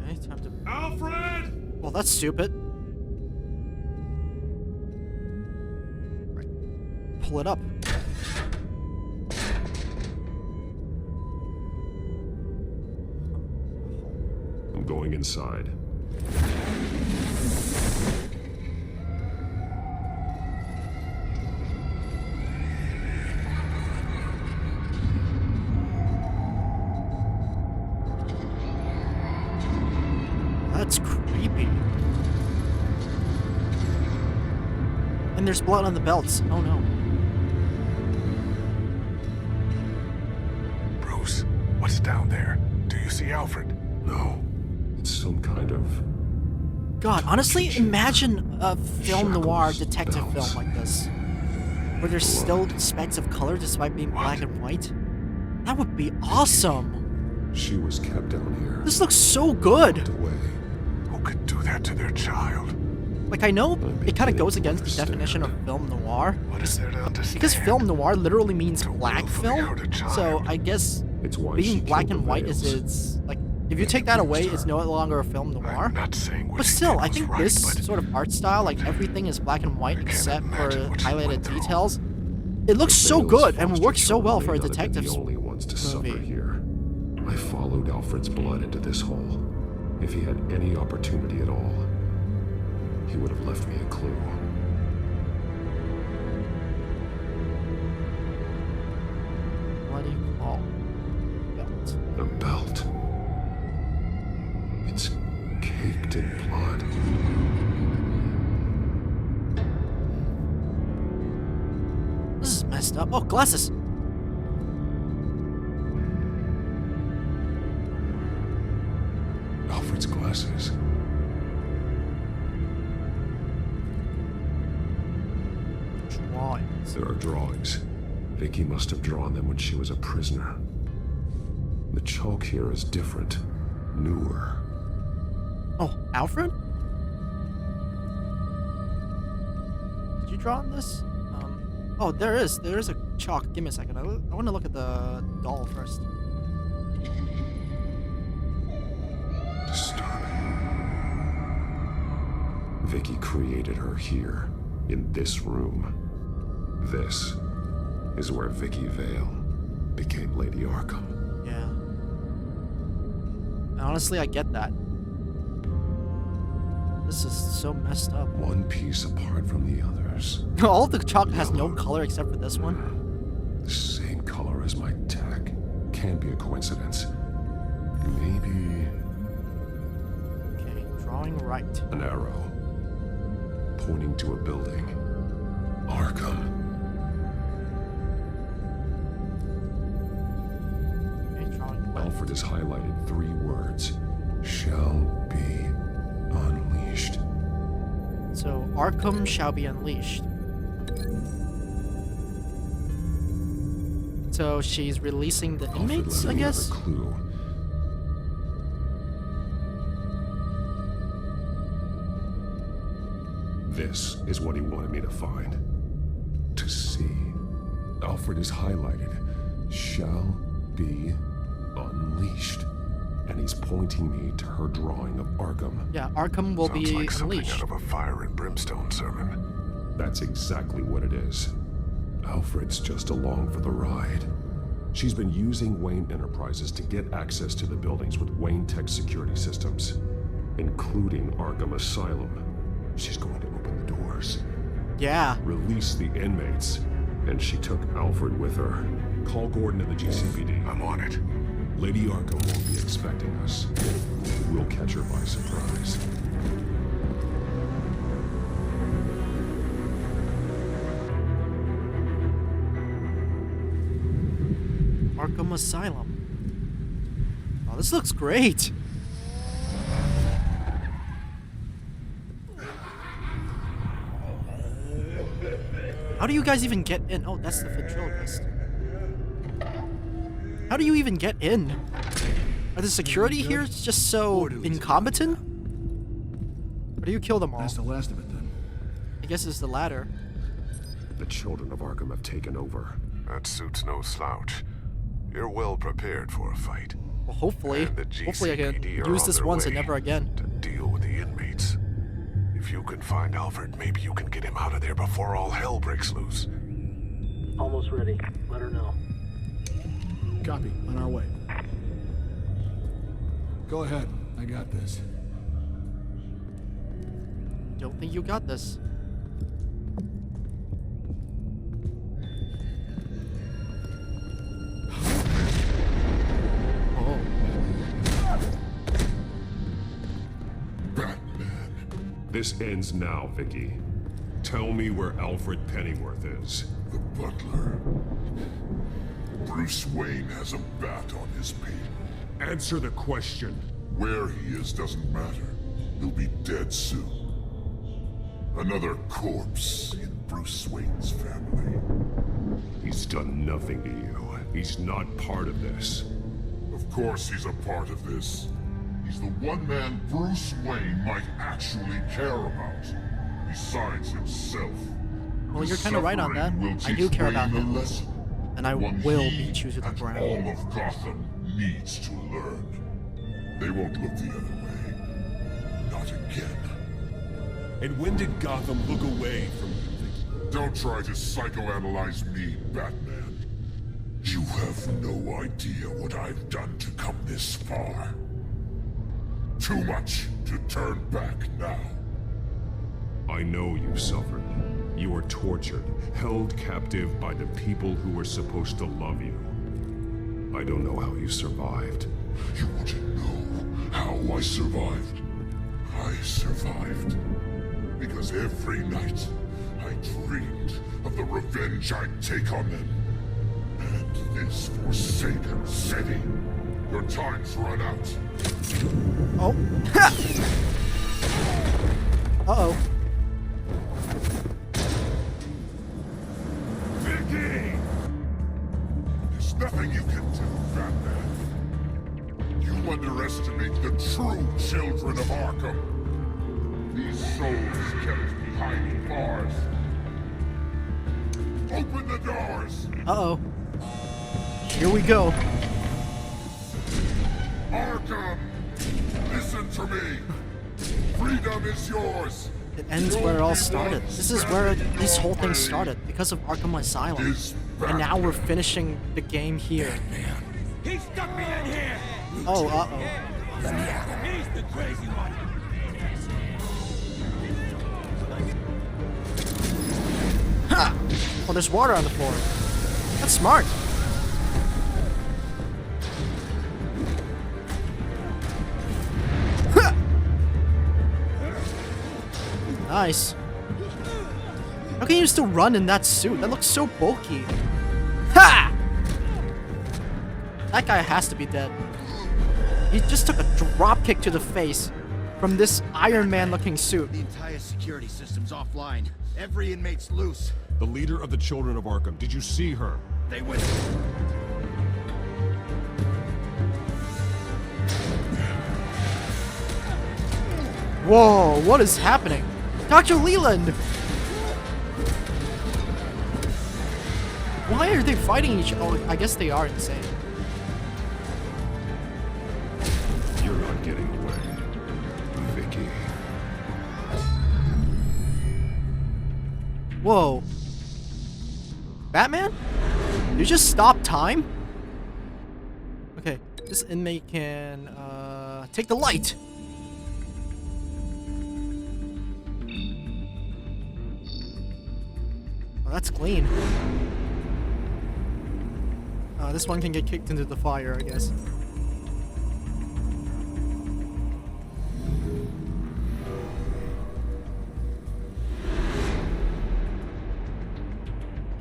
Okay, time to... Alfred! Well, that's stupid. Right. Pull it up. I'm going inside. That's creepy. And there's blood on the belts. Oh no. Bruce, what's down there? Do you see Alfred? No. It's some kind of... God, honestly, imagine a film noir detective film like this. Where there's still specks of color despite being black and white. That would be awesome. She was kept down here. This looks so good. Who could do that to their child? Like, I know it kind of goes against the definition of film noir. What is there to understand? Because film noir literally means black film. So I guess being black and white is like, if you take that away, it's no longer a film noir. But still, I think this sort of art style, like everything is black and white except for highlighted details, it looks so good and works so well for a detective movie. Here. I followed Alfred's blood into this hole. If he had any opportunity at all, he would have left me a clue. What do you call belt? A belt. It's caked in blood. This is messed up. Oh, glasses. Alfred's Alfred's glasses. Drawings. There are drawings. Vicky must have drawn them when she was a prisoner. The chalk here is different, newer. Oh, Alfred? Did you draw on this? Oh, there is a chalk. Give me a second. I want to look at the doll first. Disturbing. Vicky created her here, in this room. This is where Vicky Vale became Lady Arkham. Yeah. And honestly, I get that. This is so messed up. One piece apart from the others. All the chalk has no color except for this one. The same color as my tech. Can't be a coincidence. Maybe... Okay, drawing right. An arrow. Pointing to a building. Arkham. Okay, drawing left. Alfred has highlighted 3 words. Shall be unleashed. So, Arkham shall be unleashed. So, she's releasing the inmates, I guess? A clue. This is what he wanted me to find. To see. Alfred is highlighted. Shall be unleashed. And he's pointing me to her drawing of Arkham. Yeah, Arkham will be like unleashed. Something out of a fire and brimstone sermon. That's exactly what it is. Alfred's just along for the ride. She's been using Wayne Enterprises to get access to the buildings with Wayne Tech security systems, including Arkham Asylum. She's going to open the doors. Yeah. Release the inmates. And she took Alfred with her. Call Gordon at the GCPD. I'm on it. Lady Arkham won't be expecting us. We'll catch her by surprise. Arkham Asylum. Oh, this looks great. How do you guys even get in? Oh, that's the ventriloquist. How do you even get in? Are the security here just so incompetent? Or do you kill them all? That's the last of it then. I guess it's the latter. The Children of Arkham have taken over. That suit's no slouch. You're well prepared for a fight. Well, hopefully I can use this once and never again. To deal with the inmates. If you can find Alfred, maybe you can get him out of there before all hell breaks loose. Almost ready. Let her know. Copy. On our way. Go ahead. I got this. Don't think you got this. Oh. This ends now, Vicky. Tell me where Alfred Pennyworth is. The butler. Bruce Wayne has a bat on his payroll. Answer the question. Where he is doesn't matter. He'll be dead soon. Another corpse in Bruce Wayne's family. He's done nothing to you. He's not part of this. Of course he's a part of this. He's the one man Bruce Wayne might actually care about. Besides himself. Well, you're kind of right on that. I do care about him. And I will beat you to the ground. All of Gotham needs to learn. They won't look the other way. Not again. And when did Gotham look away from you? Don't try to psychoanalyze me, Batman. You have no idea what I've done to come this far. Too much to turn back now. I know you suffered. You were tortured, held captive by the people who were supposed to love you. I don't know how you survived. You want to know how I survived? I survived because every night I dreamed of the revenge I'd take on them. And this forsaken city. Your time's run out. Oh. Ha! Uh-oh. Vicky! There's nothing you can do, Batman. You underestimate the true Children of Arkham. These souls kept behind bars. Open the doors! Uh-oh. Here we go. Arkham! Listen to me! Freedom is yours! It ends where it all started. This is where this whole thing started, because of Arkham Asylum. And now we're finishing the game here. He stuck me in here! Oh, uh-oh. Let me at him. He's the crazy one. Ha! Oh, there's water on the floor. That's smart. Ha! Nice. How can you still run in that suit? That looks so bulky. Ha! That guy has to be dead. He just took a drop kick to the face from this Iron Man looking suit. The entire security system's offline. Every inmate's loose. The leader of the Children of Arkham. Did you see her? They went. Whoa, what is happening? Dr. Leland! Why are they fighting each other? Oh, I guess they are insane. You're not getting away, Vicky. Whoa. Batman? You just stop time? Okay, this inmate can, take the light. Oh, that's clean. This one can get kicked into the fire, I guess.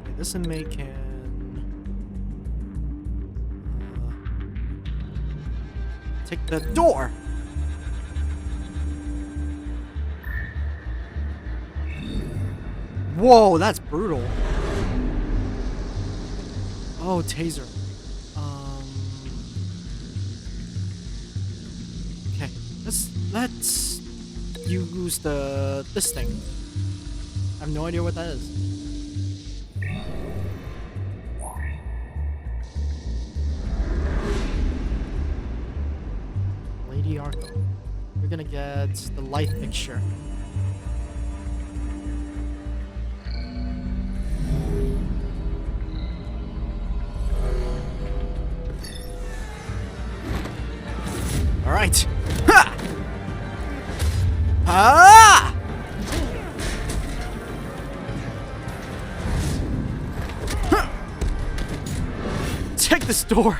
Okay, this inmate can... take the door! Whoa, that's brutal. Oh, taser. Okay, let's use this thing. I have no idea what that is. Lady Arkham. We're gonna get the light fixture. All right. Ha! Ah! Huh. Take this door.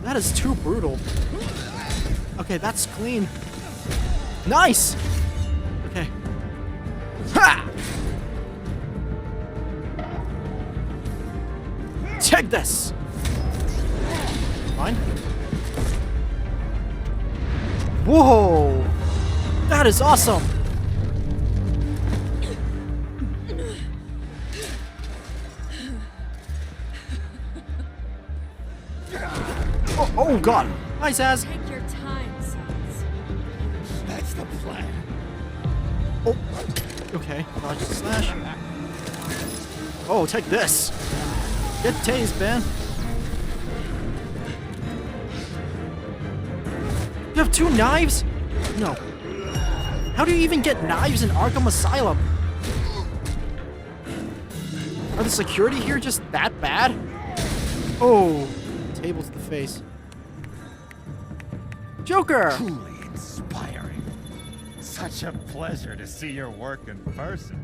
That is too brutal. Okay, that's clean. Nice. Okay. Ha! Take this. Fine. Whoa! That is awesome! Oh god! Hi, Zaz! Take your time, Zaz. That's the plan. Oh. Okay, dodge the slash. Oh, take this! Get tased, man! You have 2 knives? No. How do you even get knives in Arkham Asylum? Are the security here just that bad? Oh, table to the face. Joker! Truly inspiring. Such a pleasure to see your work in person.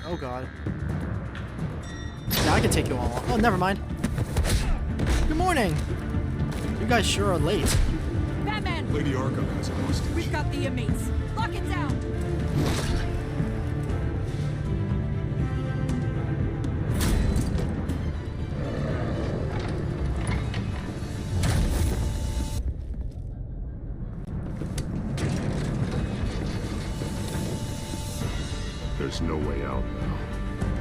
Oh god. Yeah, I can take you all on. Oh, never mind. Good morning. You guys sure are late. Batman! Lady Arkham has a hostage. We've got the inmates. Lock it down! There's no way out now.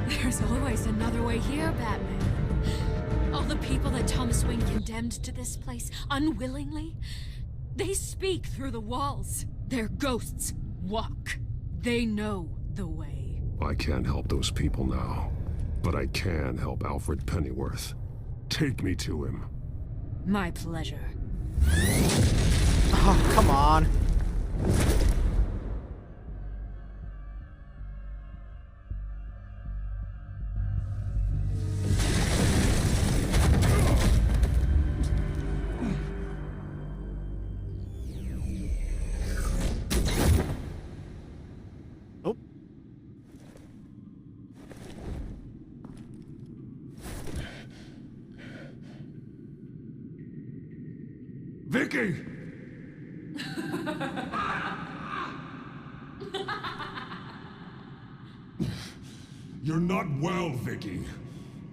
There's always another way here, Batman. All the people that Thomas Wayne condemned to this place unwillingly, they speak through the walls. Their ghosts walk. They know the way. I can't help those people now, but I can help Alfred Pennyworth. Take me to him. My pleasure. Oh, come on. Oh. Vicky! You're not well, Vicky.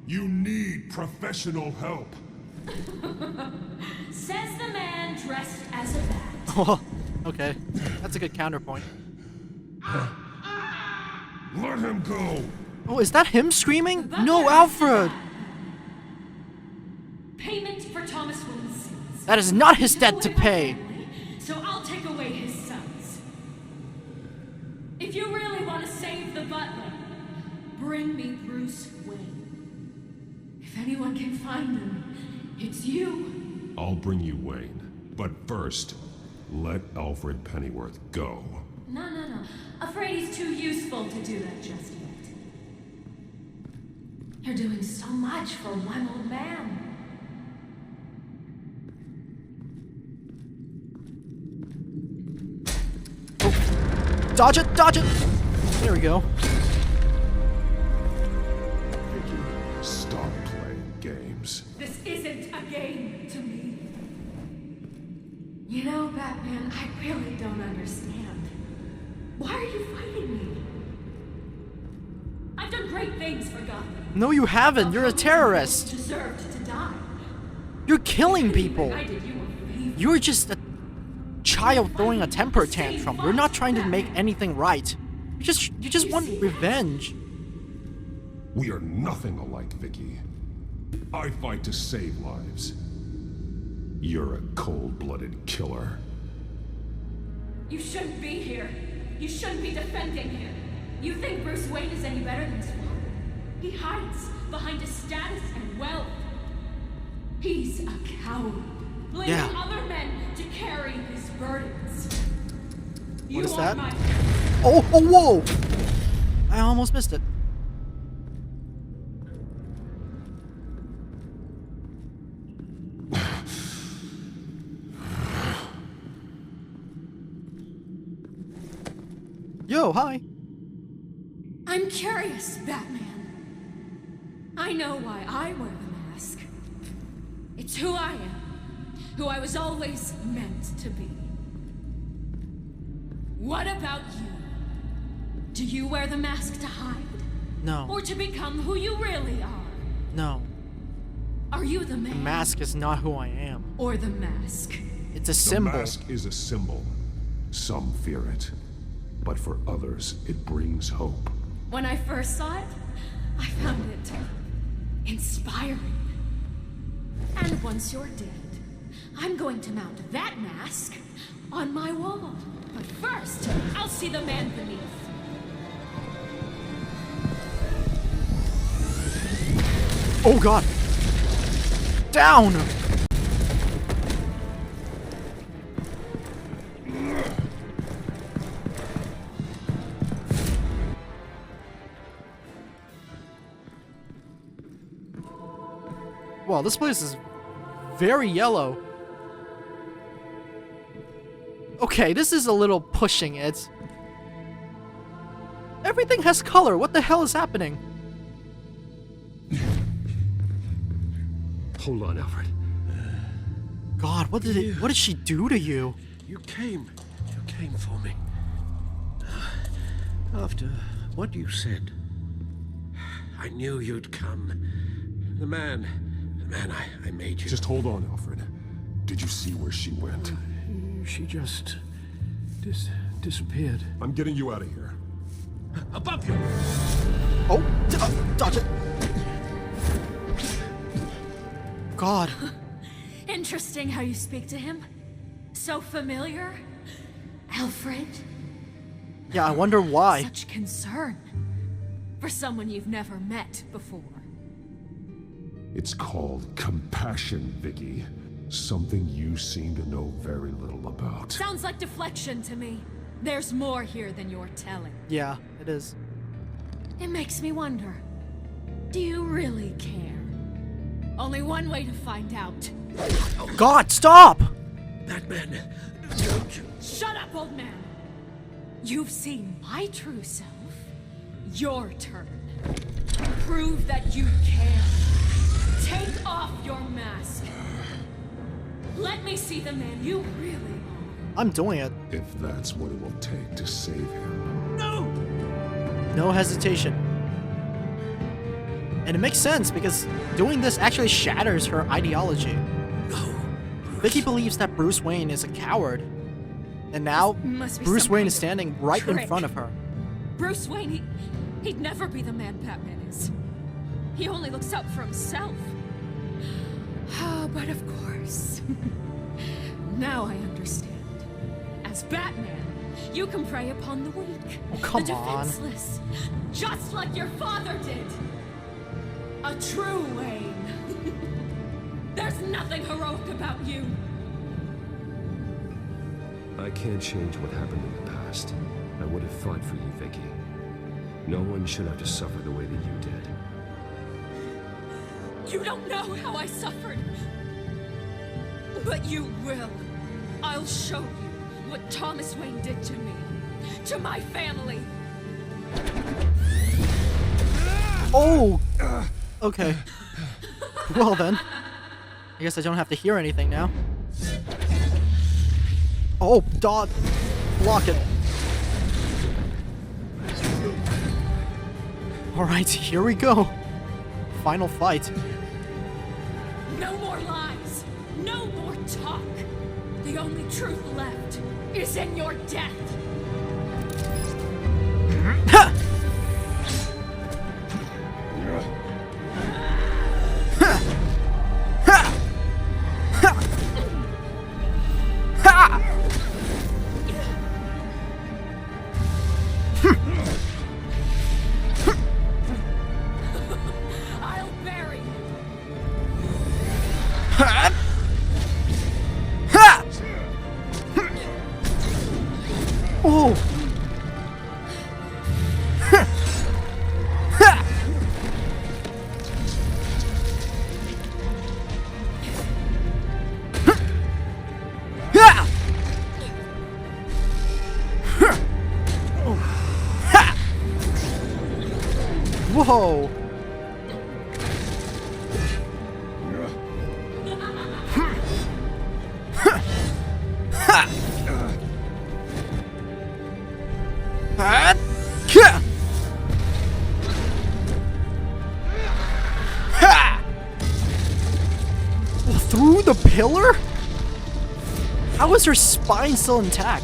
You need professional help. Says the man dressed as a bat. Oh, okay. That's a good counterpoint. Let him go! Oh, is that him screaming? No, Alfred! Payment for Thomas Wayne's sins. That is not his debt to pay. So I'll take away his sons. If you really want to save the butler, bring me Bruce Wayne. If anyone can find him, it's you. I'll bring you Wayne. But first, let Alfred Pennyworth go. No. Afraid he's too useful to do that just yet. You're doing so much for one old man. Oh. Dodge it! Dodge it! There we go. Vicky, stop playing games. This isn't a game to me. You know, Batman, I really don't understand. Why are you fighting me? I've done great things for Gotham. No, you haven't. You're a terrorist. Deserved to die. You're killing people. I did you a favor. You're just a child throwing a temper tantrum. You're not trying to make anything right. You just want revenge. We are nothing alike, Vicky. I fight to save lives. You're a cold-blooded killer. You shouldn't be here. You shouldn't be defending him. You think Bruce Wayne is any better than his father? He hides behind his status and wealth. He's a coward, blaming other men to carry his burdens. What is that? Oh, whoa! I almost missed it. Yo, hi. I'm curious, Batman. I know why I wear the mask. It's who I am, who I was always meant to be. What about you? Do you wear the mask to hide? No. Or to become who you really are? No. Are you the man? The mask is not who I am. Or the mask? It's a symbol. The mask is a symbol. Some fear it. But for others, it brings hope. When I first saw it, I found it inspiring. And once you're dead, I'm going to mount that mask on my wall. But first, I'll see the man beneath. Oh God! Down! Wow, this place is very yellow. Okay, this is a little pushing it. Everything has color. What the hell is happening? Hold on, Alfred. God, what did she do to you? You came for me. After what you said, I knew you'd come. The man I made you. Just hold on, Alfred. Did you see where she went? She just disappeared. I'm getting you out of here. Above you! Oh, dodge it. God. Interesting how you speak to him. So familiar. Alfred. Yeah, I wonder why. Such concern. For someone you've never met before. It's called compassion, Vicky. Something you seem to know very little about. Sounds like deflection to me. There's more here than you're telling. Yeah, it is. It makes me wonder. Do you really care? Only one way to find out. God, stop! Batman, don't you... Shut up, old man! You've seen my true self. Your turn. Prove that you care. Take off your mask. Let me see the man you really are. I'm doing it. If that's what it will take to save him. No! No hesitation. And it makes sense because doing this actually shatters her ideology. No. Vicky believes that Bruce Wayne is a coward. And now, Bruce Wayne is standing right in front of her. Bruce Wayne, he'd never be the man Batman is. He only looks out for himself. Oh, but of course. Now I understand. As Batman, you can prey upon the weak, come the defenseless, just like your father did. A true Wayne. There's nothing heroic about you. I can't change what happened in the past. I would have fought for you, Vicky. No one should have to suffer the way that you did. You don't know how I suffered. But you will. I'll show you what Thomas Wayne did to me. To my family. Oh! Okay. Well then. I guess I don't have to hear anything now. Oh, dog. Block it. Alright, here we go. Final fight. No more lies. No more talk. The only truth left is in your death. Ha! Whoa! Through the pillar? How is her spine still intact?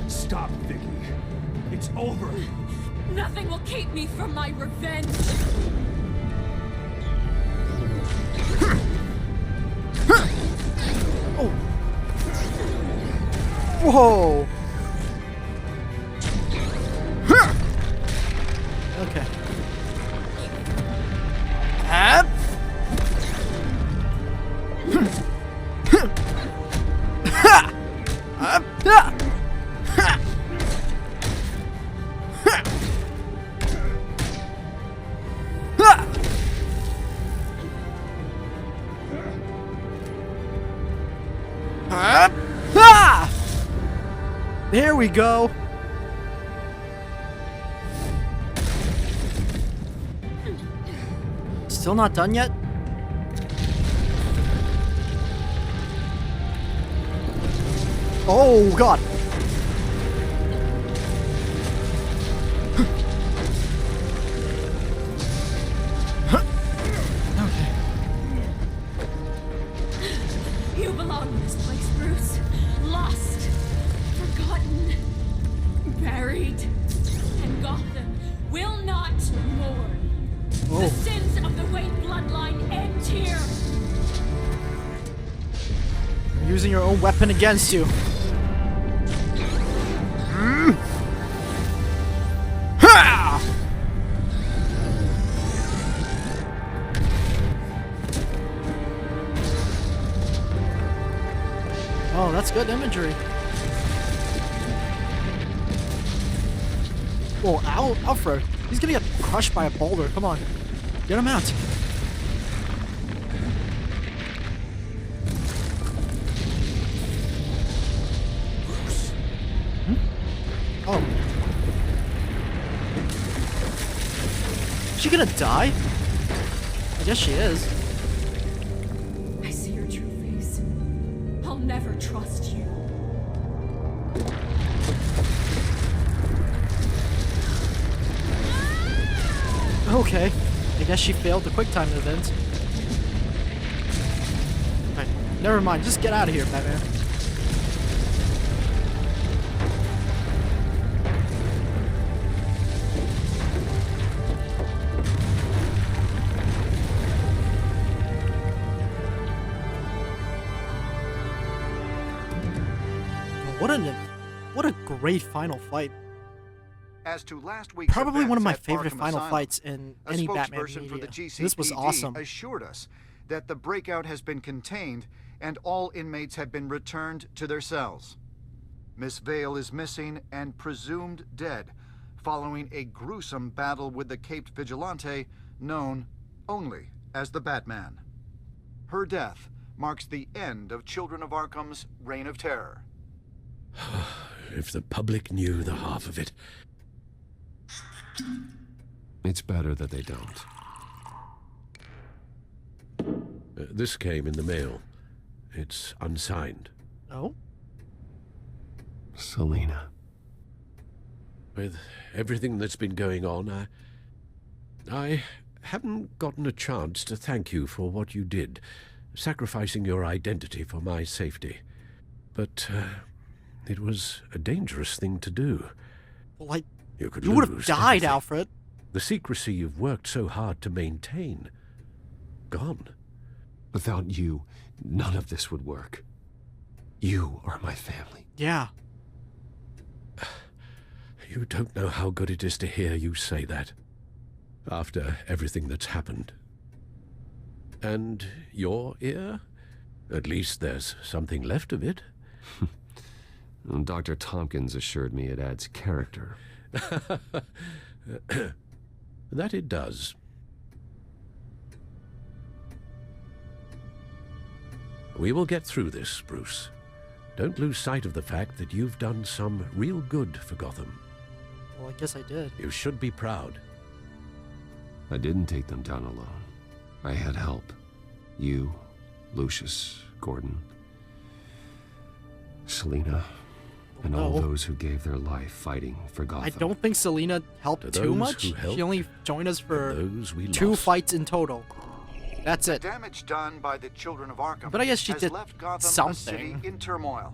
Stop, Vicky. It's over. Nothing will keep me from my revenge. Oh. Whoa. Okay. There we go. Still not done yet? Oh god. You belong in this place, Bruce. Lost. Forgotten. Buried. The sins of the Wayne bloodline end here. You're using your own weapon against you. Ha! Oh, that's good imagery. Oh, Alfred. He's gonna get crushed by a boulder. Come on. Get him out. Bruce. Hmm? Oh. Is she gonna die? I guess she is. I see your true face. I'll never trust you. Okay. I guess she failed the quick-time event. Right. Never mind. Just get out of here, Batman. What a great final fight. As to last week's Probably one of my events at favorite Arkham final Asylum, fights in any Batman spokesperson media. for the GCPD This was awesome. assured us that the breakout has been contained and all inmates have been returned to their cells. Miss Vale is missing and presumed dead following a gruesome battle with the caped vigilante known only as the Batman. Her death marks the end of Children of Arkham's reign of terror. If the public knew the half of it. It's better that they don't. This came in the mail. It's unsigned. Oh? Selina. With everything that's been going on, I haven't gotten a chance to thank you for what you did, sacrificing your identity for my safety. But it was a dangerous thing to do. Well, you would have died, everything. Alfred. The secrecy you've worked so hard to maintain. Gone. Without you, none of this would work. You are my family. Yeah. You don't know how good it is to hear you say that. After everything that's happened. And your ear? At least there's something left of it. Dr. Tompkins assured me it adds character. That it does. We will get through this, Bruce. Don't lose sight of the fact that you've done some real good for Gotham. Well, I guess I did. You should be proud. I didn't take them down alone. I had help. You, Lucius, Gordon, Selina, and all those who gave their life fighting for Gotham. I don't think Selina helped too much. She only joined us for 2 fights in total. That's it. The damage done by the Children of Arkham but I guess she has did left Gotham something. a city in turmoil.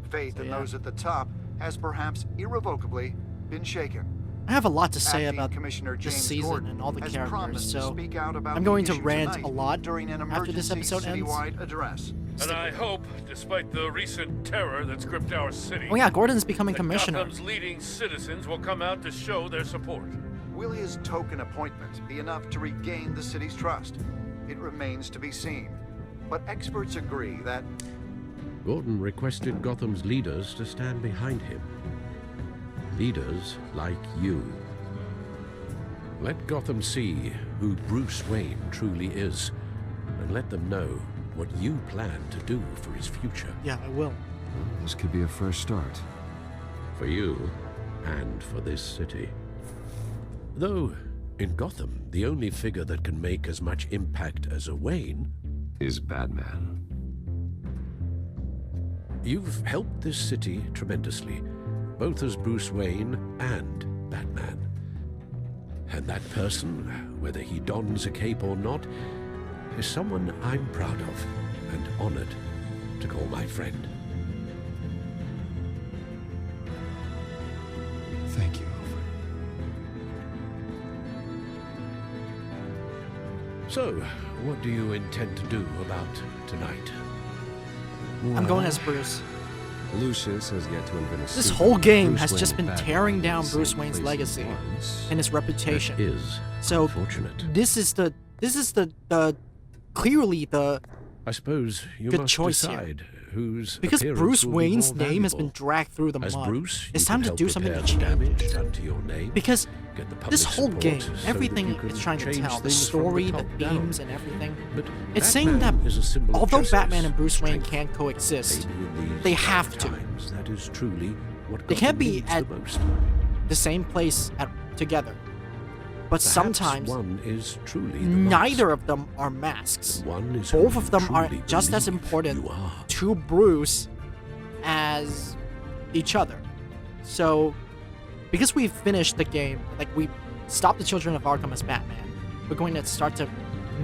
Faith in those at the top has perhaps irrevocably been shaken. I have a lot to say Acting about Commissioner this James season Gordon and all the has characters, promised to so speak out about I'm going the to issue rant tonight a lot during an after this emergency episode ends. citywide address. And I hope, despite the recent terror that's gripped our city, Oh yeah, Gordon's becoming that commissioner. Gotham's leading citizens will come out to show their support. Will his token appointment be enough to regain the city's trust? It remains to be seen. But experts agree that Gordon requested Gotham's leaders to stand behind him. Leaders like you. Let Gotham see who Bruce Wayne truly is, and let them know what you plan to do for his future. Yeah, I will. This could be a first start. For you, and for this city. Though, in Gotham, the only figure that can make as much impact as a Wayne is Batman. You've helped this city tremendously, both as Bruce Wayne and Batman. And that person, whether he dons a cape or not, is someone I'm proud of and honored to call my friend. Thank you, So, what do you intend to do about tonight? I'm going as Bruce. Lucius has yet to invent a This secret. whole game Bruce has Wayne just been and tearing Batman down in the Bruce same Wayne's place legacy once. and his reputation. That is so unfortunate. This is the clearly the I suppose you good must choice decide whose because appearance Bruce will be Wayne's more name has been valuable. dragged through the As mud. Bruce, It's you time can to help do something to repair the change damage it. done to your name. Because Get the this public whole support game, so that everything you can it's trying to change tell, the things from story, the top down. themes, and everything, But it's saying that Batman is a symbol of although justice, Batman and Bruce Wayne strength. can't coexist, Maybe in these they have to. times, that is truly what They can't Gotham be needs at the most. the same place together. But Perhaps sometimes one is truly the neither mask. of them are masks. And one is Both who of you them are truly just as believe important you are. to Bruce as each other. So, because we've finished the game, like we stopped the Children of Arkham as Batman, we're going to start to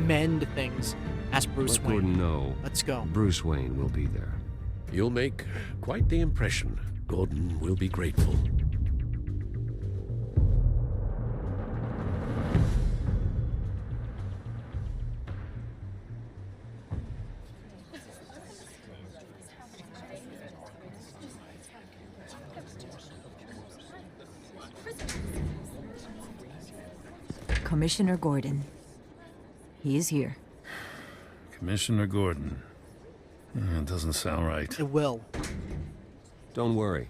mend things as Bruce Let Wayne. Gordon know. Let's go. Bruce Wayne will be there. You'll make quite the impression. Gordon will be grateful. Commissioner Gordon. He is here. Commissioner Gordon. It doesn't sound right. It will. Don't worry.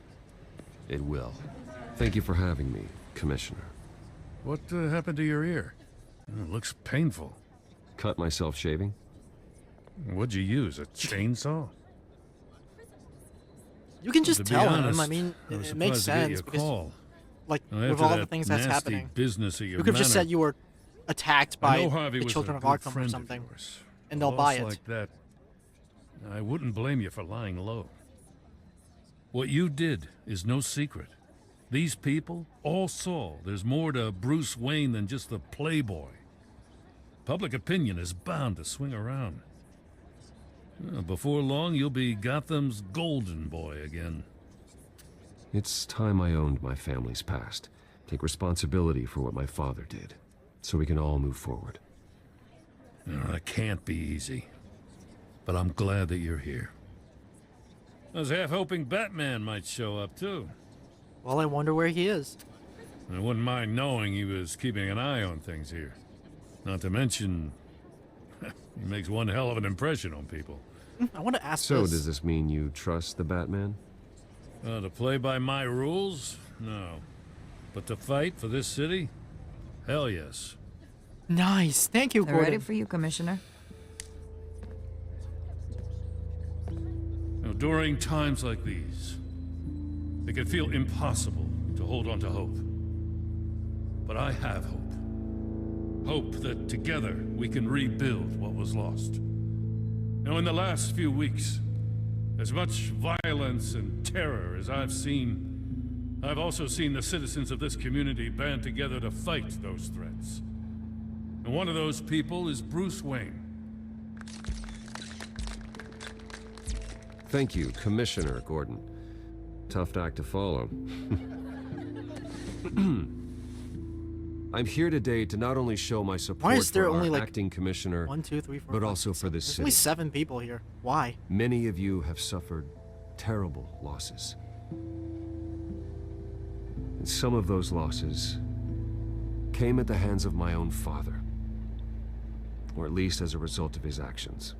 It will. Thank you for having me, Commissioner. What happened to your ear? It looks painful. Cut myself shaving? What'd you use, a chainsaw? You can just To be tell honest, him. I mean, I was it makes surprised to get sense your because, call. like, After with all the that things that's nasty happening, business at your you could have just manor. said you were attacked I by know Harvey the was Children a of good Arkham or friend of something, yours. and they'll A buy loss it. like that, I wouldn't blame you for lying low. What you did is no secret. These people all saw there's more to Bruce Wayne than just the playboy. Public opinion is bound to swing around. Before long, you'll be Gotham's golden boy again. It's time I owned my family's past. Take responsibility for what my father did, so we can all move forward. That can't be easy. But I'm glad that you're here. I was half hoping Batman might show up, too. Well, I wonder where he is. I wouldn't mind knowing he was keeping an eye on things here. Not to mention, he makes one hell of an impression on people. I want to ask So, this. does this mean you trust the Batman? To play by my rules? No. But to fight for this city? Hell yes. Nice. Thank you, They're Gordon. ready for you, Commissioner. During times like these, it can feel impossible to hold on to hope. But I have hope. Hope that together we can rebuild what was lost. Now, in the last few weeks, as much violence and terror as I've seen, I've also seen the citizens of this community band together to fight those threats. And one of those people is Bruce Wayne. Thank you, Commissioner Gordon. Tough act to follow. I'm here today to not only show my support Why is there for only, our like, acting commissioner, 1, 2, 3, 4, but 5, also for this There's city. only 7 people here. Why? Many of you have suffered terrible losses. And some of those losses came at the hands of my own father, or at least as a result of his actions.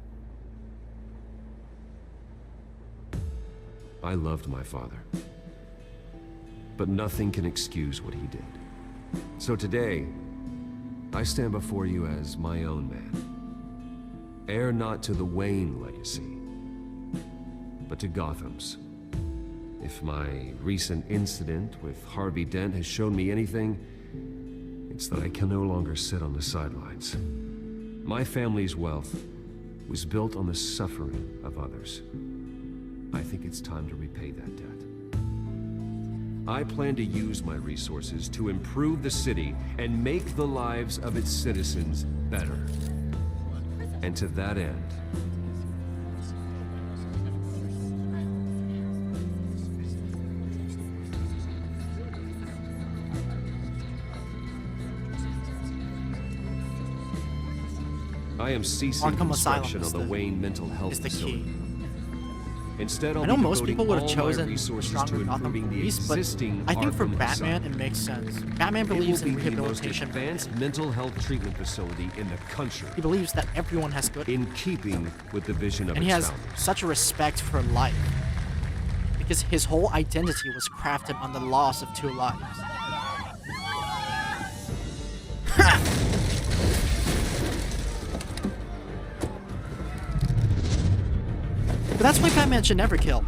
I loved my father, but nothing can excuse what he did. So today, I stand before you as my own man, heir not to the Wayne legacy, but to Gotham's. If my recent incident with Harvey Dent has shown me anything, it's that I can no longer sit on the sidelines. My family's wealth was built on the suffering of others. I think it's time to repay that debt. I plan to use my resources to improve the city and make the lives of its citizens better. And to that end, I am ceasing Arkham construction Asylum on the Wayne mental health is the facility. key. Instead, I'll I know be most devoting people would have all my chosen resources stronger to Gotham improving the police, but existing I think for Arkham Batman Asylum. it makes sense. Batman believes in It will be the most rehabilitation. advanced mental health treatment facility in the country. He believes that everyone has good, in keeping with the vision of and he its has founders. such a respect for life because his whole identity was crafted on the loss of 2 lives. But that's why Batman should never kill.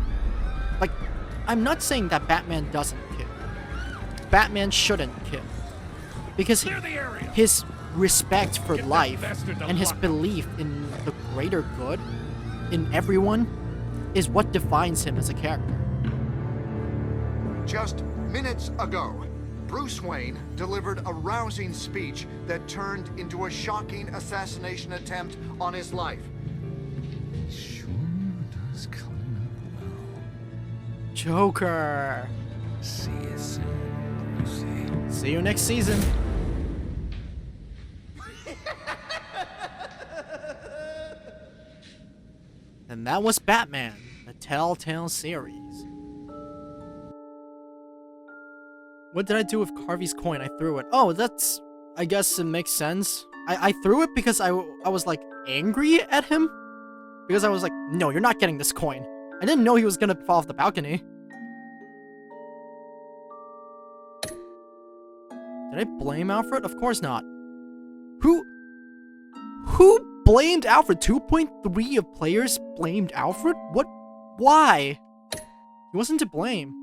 Like, I'm not saying that Batman doesn't kill. Batman shouldn't kill. Because his respect for life and his belief in the greater good in everyone is what defines him as a character. Just minutes ago, Bruce Wayne delivered a rousing speech that turned into a shocking assassination attempt on his life. Joker. See you soon, Lucy. See you next season. And that was Batman, the Telltale series. What did I do with Harvey's coin? I threw it. Oh, that's... I guess it makes sense. I threw it because I was, like, angry at him. Because I was like, no, you're not getting this coin. I didn't know he was gonna fall off the balcony. Did I blame Alfred? Of course not. Who blamed Alfred? 2.3 of players blamed Alfred? What? Why? He wasn't to blame.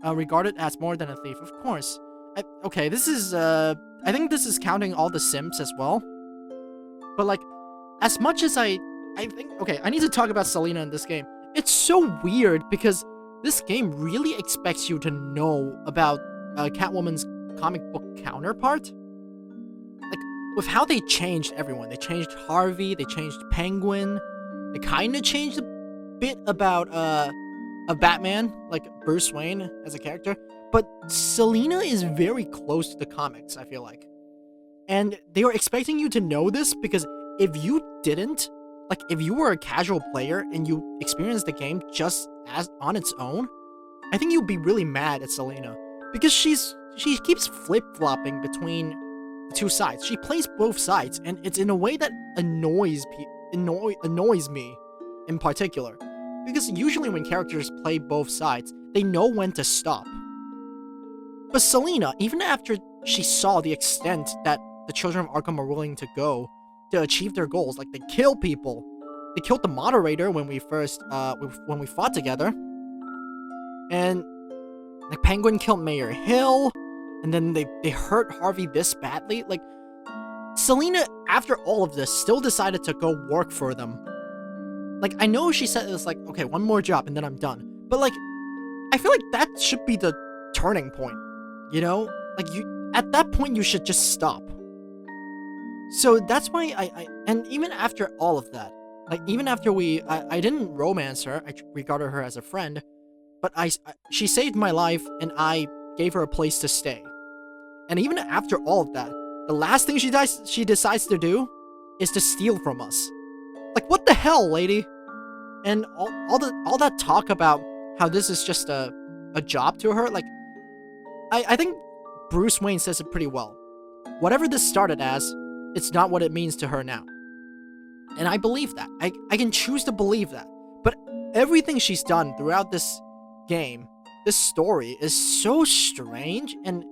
Regarded as more than a thief, of course. Okay, this is, I think this is counting all the Sims as well. But, like, as much as I think, okay, I need to talk about Selina in this game. It's so weird because this game really expects you to know about Catwoman's comic book counterpart. Like, with how they changed everyone. They changed Harvey, they changed Penguin, they kind of changed a bit about Batman, like Bruce Wayne as a character. But Selina is very close to the comics, I feel like. And they were expecting you to know this because if you didn't, like, if you were a casual player and you experienced the game just as on its own, I think you'd be really mad at Selina. Because she keeps flip-flopping between the 2 sides. She plays both sides, and it's in a way that annoys me in particular. Because usually when characters play both sides, they know when to stop. But Selina, even after she saw the extent that the Children of Arkham are willing to go to achieve their goals, like they kill people. They killed the moderator when we first, when we fought together. And like Penguin killed Mayor Hill, and then they hurt Harvey this badly. Like, Selina, after all of this, still decided to go work for them. Like, I know she said it's like, okay, one more job and then I'm done. But like, I feel like that should be the turning point. You know? Like, at that point you should just stop. So that's why and even after all of that, like, even after I didn't romance her, I regarded her as a friend, but she saved my life, and I gave her a place to stay. And even after all of that, the last thing she decides to do is to steal from us. Like, what the hell, lady? And all that talk about how this is just a job to her, like, I think Bruce Wayne says it pretty well. Whatever this started as, it's not what it means to her now. And I believe that. I can choose to believe that. But everything she's done throughout this game, this story, is so strange. And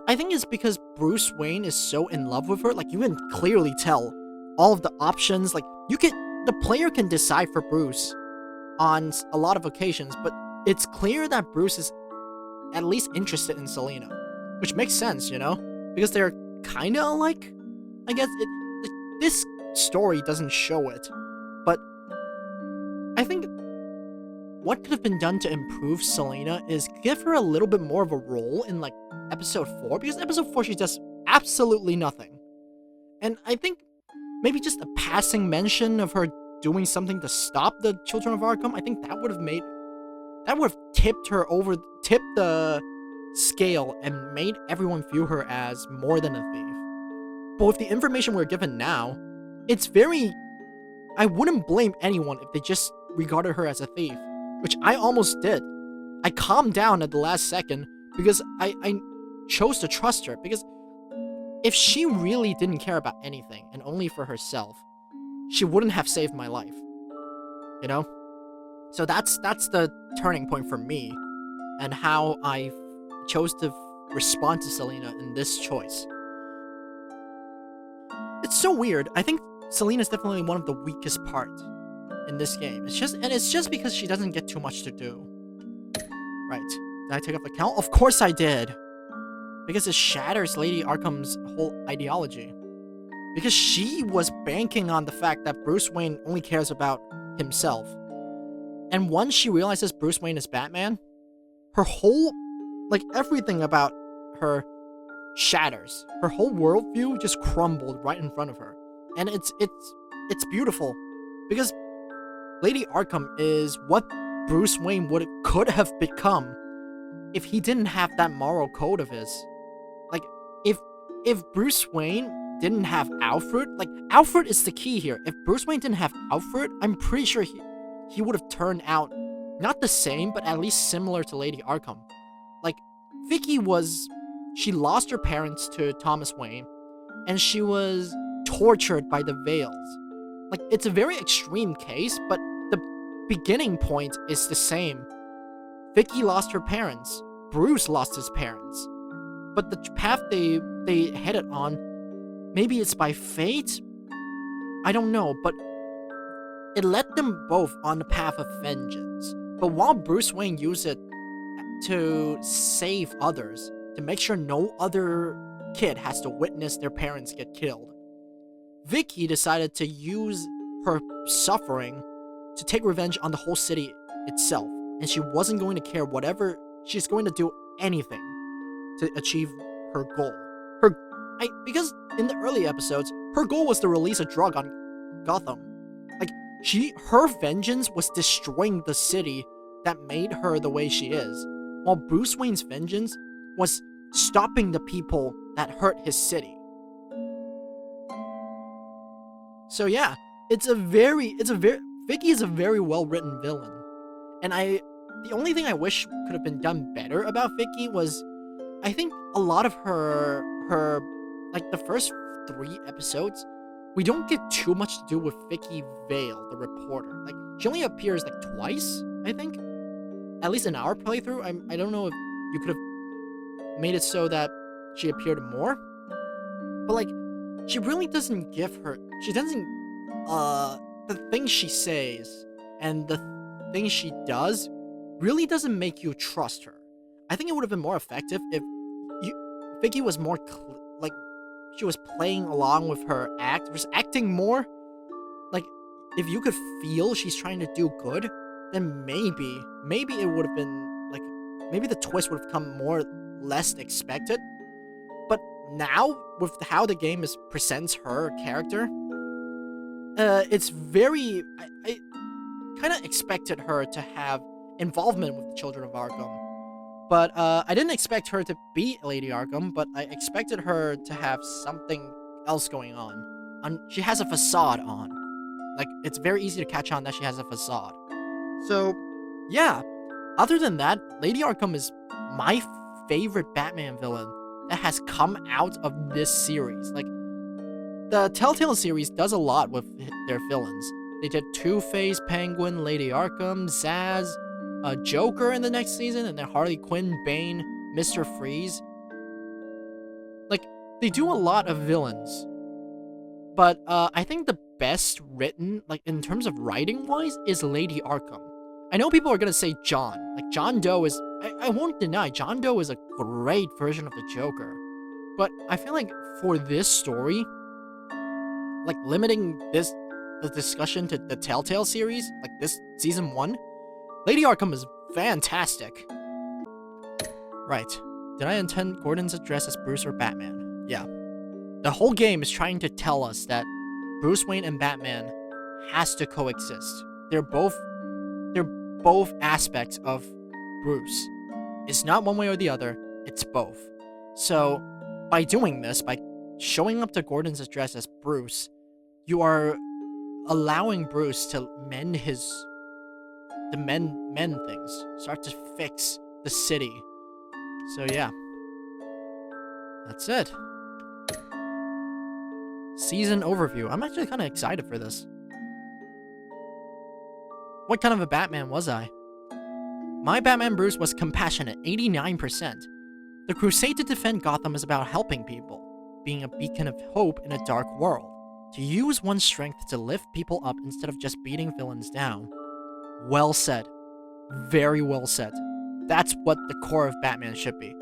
I think it's because Bruce Wayne is so in love with her. Like, you can clearly tell all of the options. Like, the player can decide for Bruce on a lot of occasions. But it's clear that Bruce is at least interested in Selina. Which makes sense, you know? Because they're kind of alike. I guess this story doesn't show it, but I think what could have been done to improve Selina is give her a little bit more of a role in, like, episode 4, because episode 4 she does absolutely nothing. And I think maybe just a passing mention of her doing something to stop the Children of Arkham, I think that would have tipped the scale and made everyone view her as more than a thief. But with the information we're given now, it's very... I wouldn't blame anyone if they just regarded her as a thief, which I almost did. I calmed down at the last second because I chose to trust her, because if she really didn't care about anything and only for herself, she wouldn't have saved my life. You know? So that's the turning point for me and how I chose to respond to Selina in this choice. It's so weird. I think Selina's definitely one of the weakest parts in this game. It's just because she doesn't get too much to do. Right. Did I take off the count? Of course I did. Because it shatters Lady Arkham's whole ideology. Because she was banking on the fact that Bruce Wayne only cares about himself. And once she realizes Bruce Wayne is Batman, her whole, everything about her shatters. Her whole worldview just crumbled right in front of her. And it's beautiful. Because Lady Arkham is what Bruce Wayne could have become if he didn't have that moral code of his. If Bruce Wayne didn't have Alfred, Alfred is the key here. If Bruce Wayne didn't have Alfred, I'm pretty sure he would have turned out not the same, but at least similar to Lady Arkham. Vicky she lost her parents to Thomas Wayne, and she was tortured by the Veils. It's a very extreme case, but the beginning point is the same. Vicky lost her parents. Bruce lost his parents. But the path they headed on, maybe it's by fate? I don't know, but it led them both on the path of vengeance. But while Bruce Wayne used it to save others, to make sure no other kid has to witness their parents get killed, Vicky decided to use her suffering to take revenge on the whole city itself. And she wasn't going to care whatever, she's going to do anything to achieve her goal. Because in the early episodes, her goal was to release a drug on Gotham. Her vengeance was destroying the city that made her the way she is, while Bruce Wayne's vengeance was stopping the people that hurt his city. So yeah, Vicky is a very well-written villain. And the only thing I wish could have been done better about Vicky was, I think a lot of her the first 3 episodes, we don't get too much to do with Vicky Vale, the reporter. She only appears twice, I think. At least in our playthrough. I don't know if you could have made it so that she appeared more. But she really doesn't the things she says and the things she does really doesn't make you trust her. I think it would have been more effective if Vicky was more she was playing along with her act, was acting more. If you could feel she's trying to do good, then maybe it would have been maybe the twist would have come less expected. But now with how the game presents her character, it's very... I kind of expected her to have involvement with the Children of Arkham. But I didn't expect her to be Lady Arkham, but I expected her to have something else going on. She has a facade on. It's very easy to catch on that she has a facade. So, yeah. Other than that, Lady Arkham is my favorite Batman villain that has come out of this series. The Telltale series does a lot with their villains. They did Two-Face, Penguin, Lady Arkham, Zsasz, Joker in the next season, and then Harley Quinn, Bane, Mr. Freeze. They do a lot of villains. But I think the best written, in terms of writing-wise, is Lady Arkham. I know people are gonna say John. John Doe is... I won't deny, John Doe is a great version of the Joker. But I feel for this story, limiting the discussion to the Telltale series, this season 1, Lady Arkham is fantastic. Right. Did I intend Gordon's address as Bruce or Batman? Yeah. The whole game is trying to tell us that Bruce Wayne and Batman has to coexist. They're both aspects of Bruce. It's not one way or the other, it's both. So, by doing this, by showing up to Gordon's address as Bruce, you are allowing Bruce to mend things, start to fix the city. So yeah, that's it. Season overview. I'm actually kind of excited for this. What kind of a Batman was I? My Batman Bruce was compassionate, 89%. The crusade to defend Gotham is about helping people, being a beacon of hope in a dark world. To use one's strength to lift people up instead of just beating villains down. Well said. Very well said. That's what the core of Batman should be.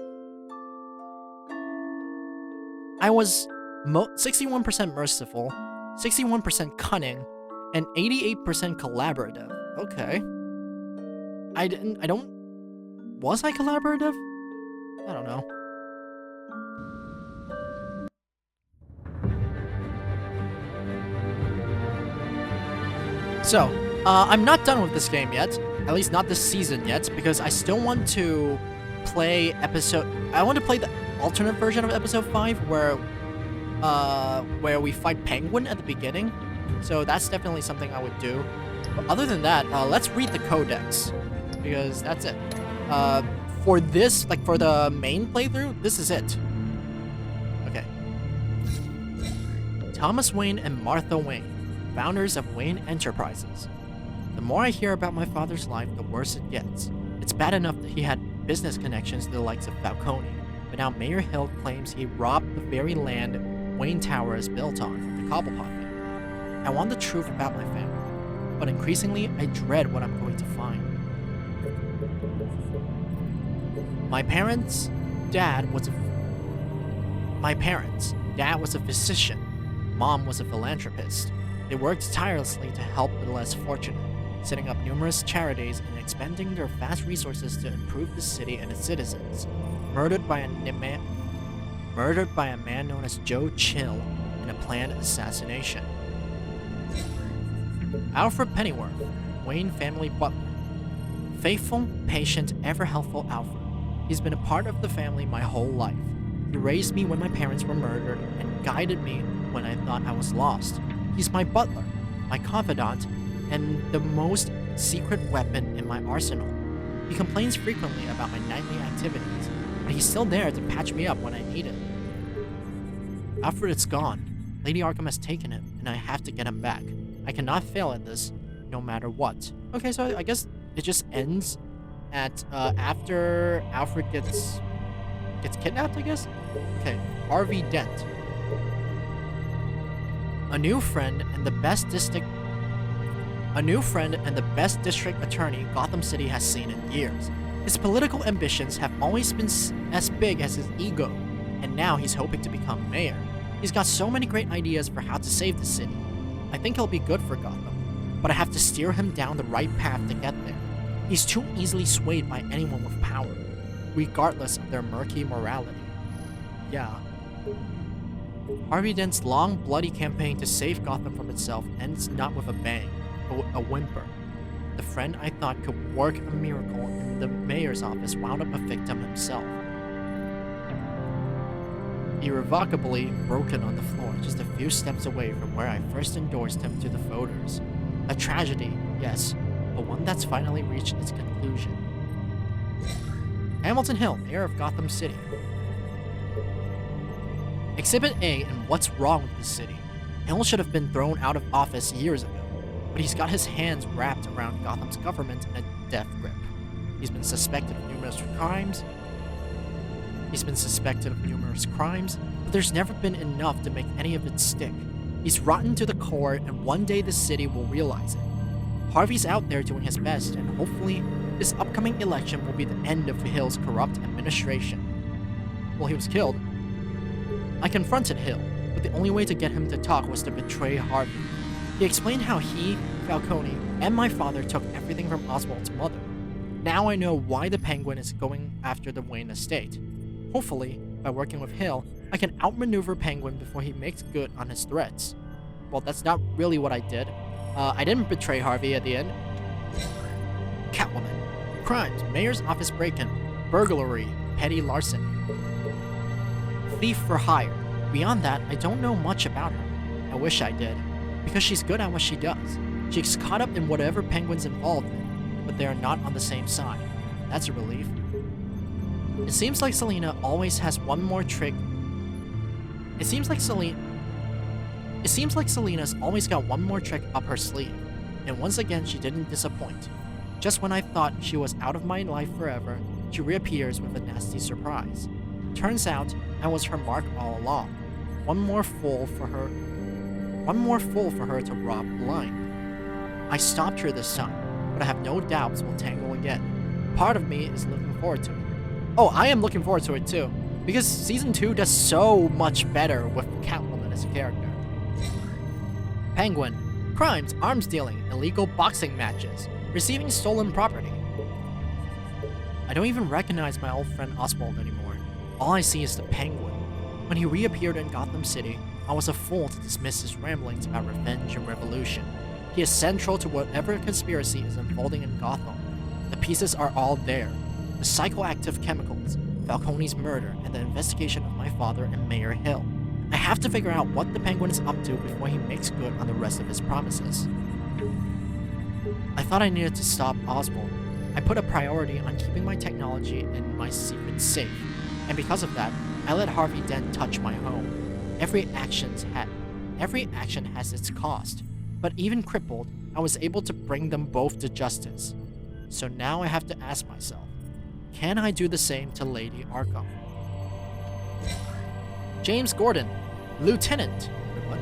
I was 61% merciful, 61% cunning, and 88% collaborative. Okay. Was I collaborative? I don't know. So, I'm not done with this game yet. At least not this season yet, because I still want to play I want to play the alternate version of episode 5, where we fight Penguin at the beginning. So that's definitely something I would do. But other than that, let's read the codex, because that's it. For this, like for the main playthrough, this is it. Okay. Thomas Wayne and Martha Wayne, founders of Wayne Enterprises. The more I hear about my father's life, the worse it gets. It's bad enough that he had business connections to the likes of Falcone, but now Mayor Hill claims he robbed the very land Wayne Tower is built on from the Cobblepot family. I want the truth about my family, but increasingly I dread what I'm going to find. My parents' dad was a physician. Mom was a philanthropist. They worked tirelessly to help the less fortunate, setting up numerous charities and expending their vast resources to improve the city and its citizens. Murdered by a man known as Joe Chill in a planned assassination. Alfred Pennyworth, Wayne family butler. Faithful, patient, ever helpful Alfred. He's been a part of the family my whole life. He raised me when my parents were murdered and guided me when I thought I was lost. He's my butler, my confidant, and the most secret weapon in my arsenal. He complains frequently about my nightly activities, but he's still there to patch me up when I need it. Alfred is gone. Lady Arkham has taken him, and I have to get him back. I cannot fail at this, no matter what. Okay, so I guess it just ends at after Alfred gets kidnapped, I guess? Okay, Harvey Dent. A new friend and the best district attorney Gotham City has seen in years. His political ambitions have always been as big as his ego, and now he's hoping to become mayor. He's got so many great ideas for how to save the city. I think he'll be good for Gotham, but I have to steer him down the right path to get there. He's too easily swayed by anyone with power, regardless of their murky morality. Yeah. Harvey Dent's long, bloody campaign to save Gotham from itself ends not with a bang, but with a whimper. The friend I thought could work a miracle in the mayor's office wound up a victim himself. Irrevocably broken on the floor just a few steps away from where I first endorsed him to the voters. A tragedy, yes, but one that's finally reached its conclusion. Hamilton Hill, mayor of Gotham City. Exhibit A in What's Wrong with the City. Hill should have been thrown out of office years ago, but he's got his hands wrapped around Gotham's government in a death grip. He's been suspected of numerous crimes, but there's never been enough to make any of it stick. He's rotten to the core, and one day the city will realize it. Harvey's out there doing his best, and hopefully this upcoming election will be the end of Hill's corrupt administration. Well, he was killed. I confronted Hill, but the only way to get him to talk was to betray Harvey. He explained how he, Falcone, and my father took everything from Oswald's mother. Now I know why the Penguin is going after the Wayne estate. Hopefully, by working with Hill, I can outmaneuver Penguin before he makes good on his threats. Well, that's not really what I did. I didn't betray Harvey at the end. Catwoman. Crimes, mayor's office break-in, burglary, petty larceny. Thief for hire. Beyond that, I don't know much about her. I wish I did. Because she's good at what she does. She's caught up in whatever Penguin's involved in, but they are not on the same side. That's a relief. It seems like Selina always has one more trick. It seems like Selina's always got one more trick up her sleeve, and once again she didn't disappoint. Just when I thought she was out of my life forever, she reappears with a nasty surprise. Turns out I was her mark all along. One more fool for her to rob blind. I stopped her this time, but I have no doubts we'll tangle again. Part of me is looking forward to it. Oh, I am looking forward to it too, because Season 2 does so much better with Catwoman as a character. Penguin. Crimes, arms dealing, illegal boxing matches, receiving stolen property. I don't even recognize my old friend Oswald anymore. All I see is the Penguin. When he reappeared in Gotham City, I was a fool to dismiss his ramblings about revenge and revolution. He is central to whatever conspiracy is unfolding in Gotham. The pieces are all there. The psychoactive chemicals, Falcone's murder, and the investigation of my father and Mayor Hill. I have to figure out what the Penguin is up to before he makes good on the rest of his promises. I thought I needed to stop Oswald. I put a priority on keeping my technology and my secrets safe, and because of that, I let Harvey Dent touch my home. Every action has its cost, but even crippled, I was able to bring them both to justice. So now I have to ask myself, can I do the same to Lady Arkham? James Gordon, Lieutenant. What?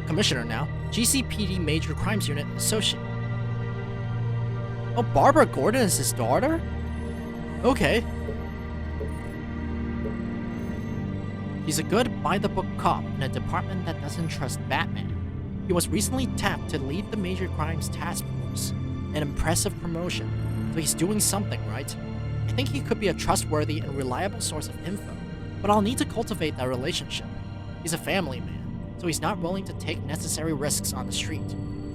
Commissioner now. GCPD Major Crimes Unit Associate. Oh, Barbara Gordon is his daughter? Okay. He's a good, by-the-book cop in a department that doesn't trust Batman. He was recently tapped to lead the Major Crimes Task Force. An impressive promotion, so he's doing something right. I think he could be a trustworthy and reliable source of info, but I'll need to cultivate that relationship. He's a family man, so he's not willing to take necessary risks on the street.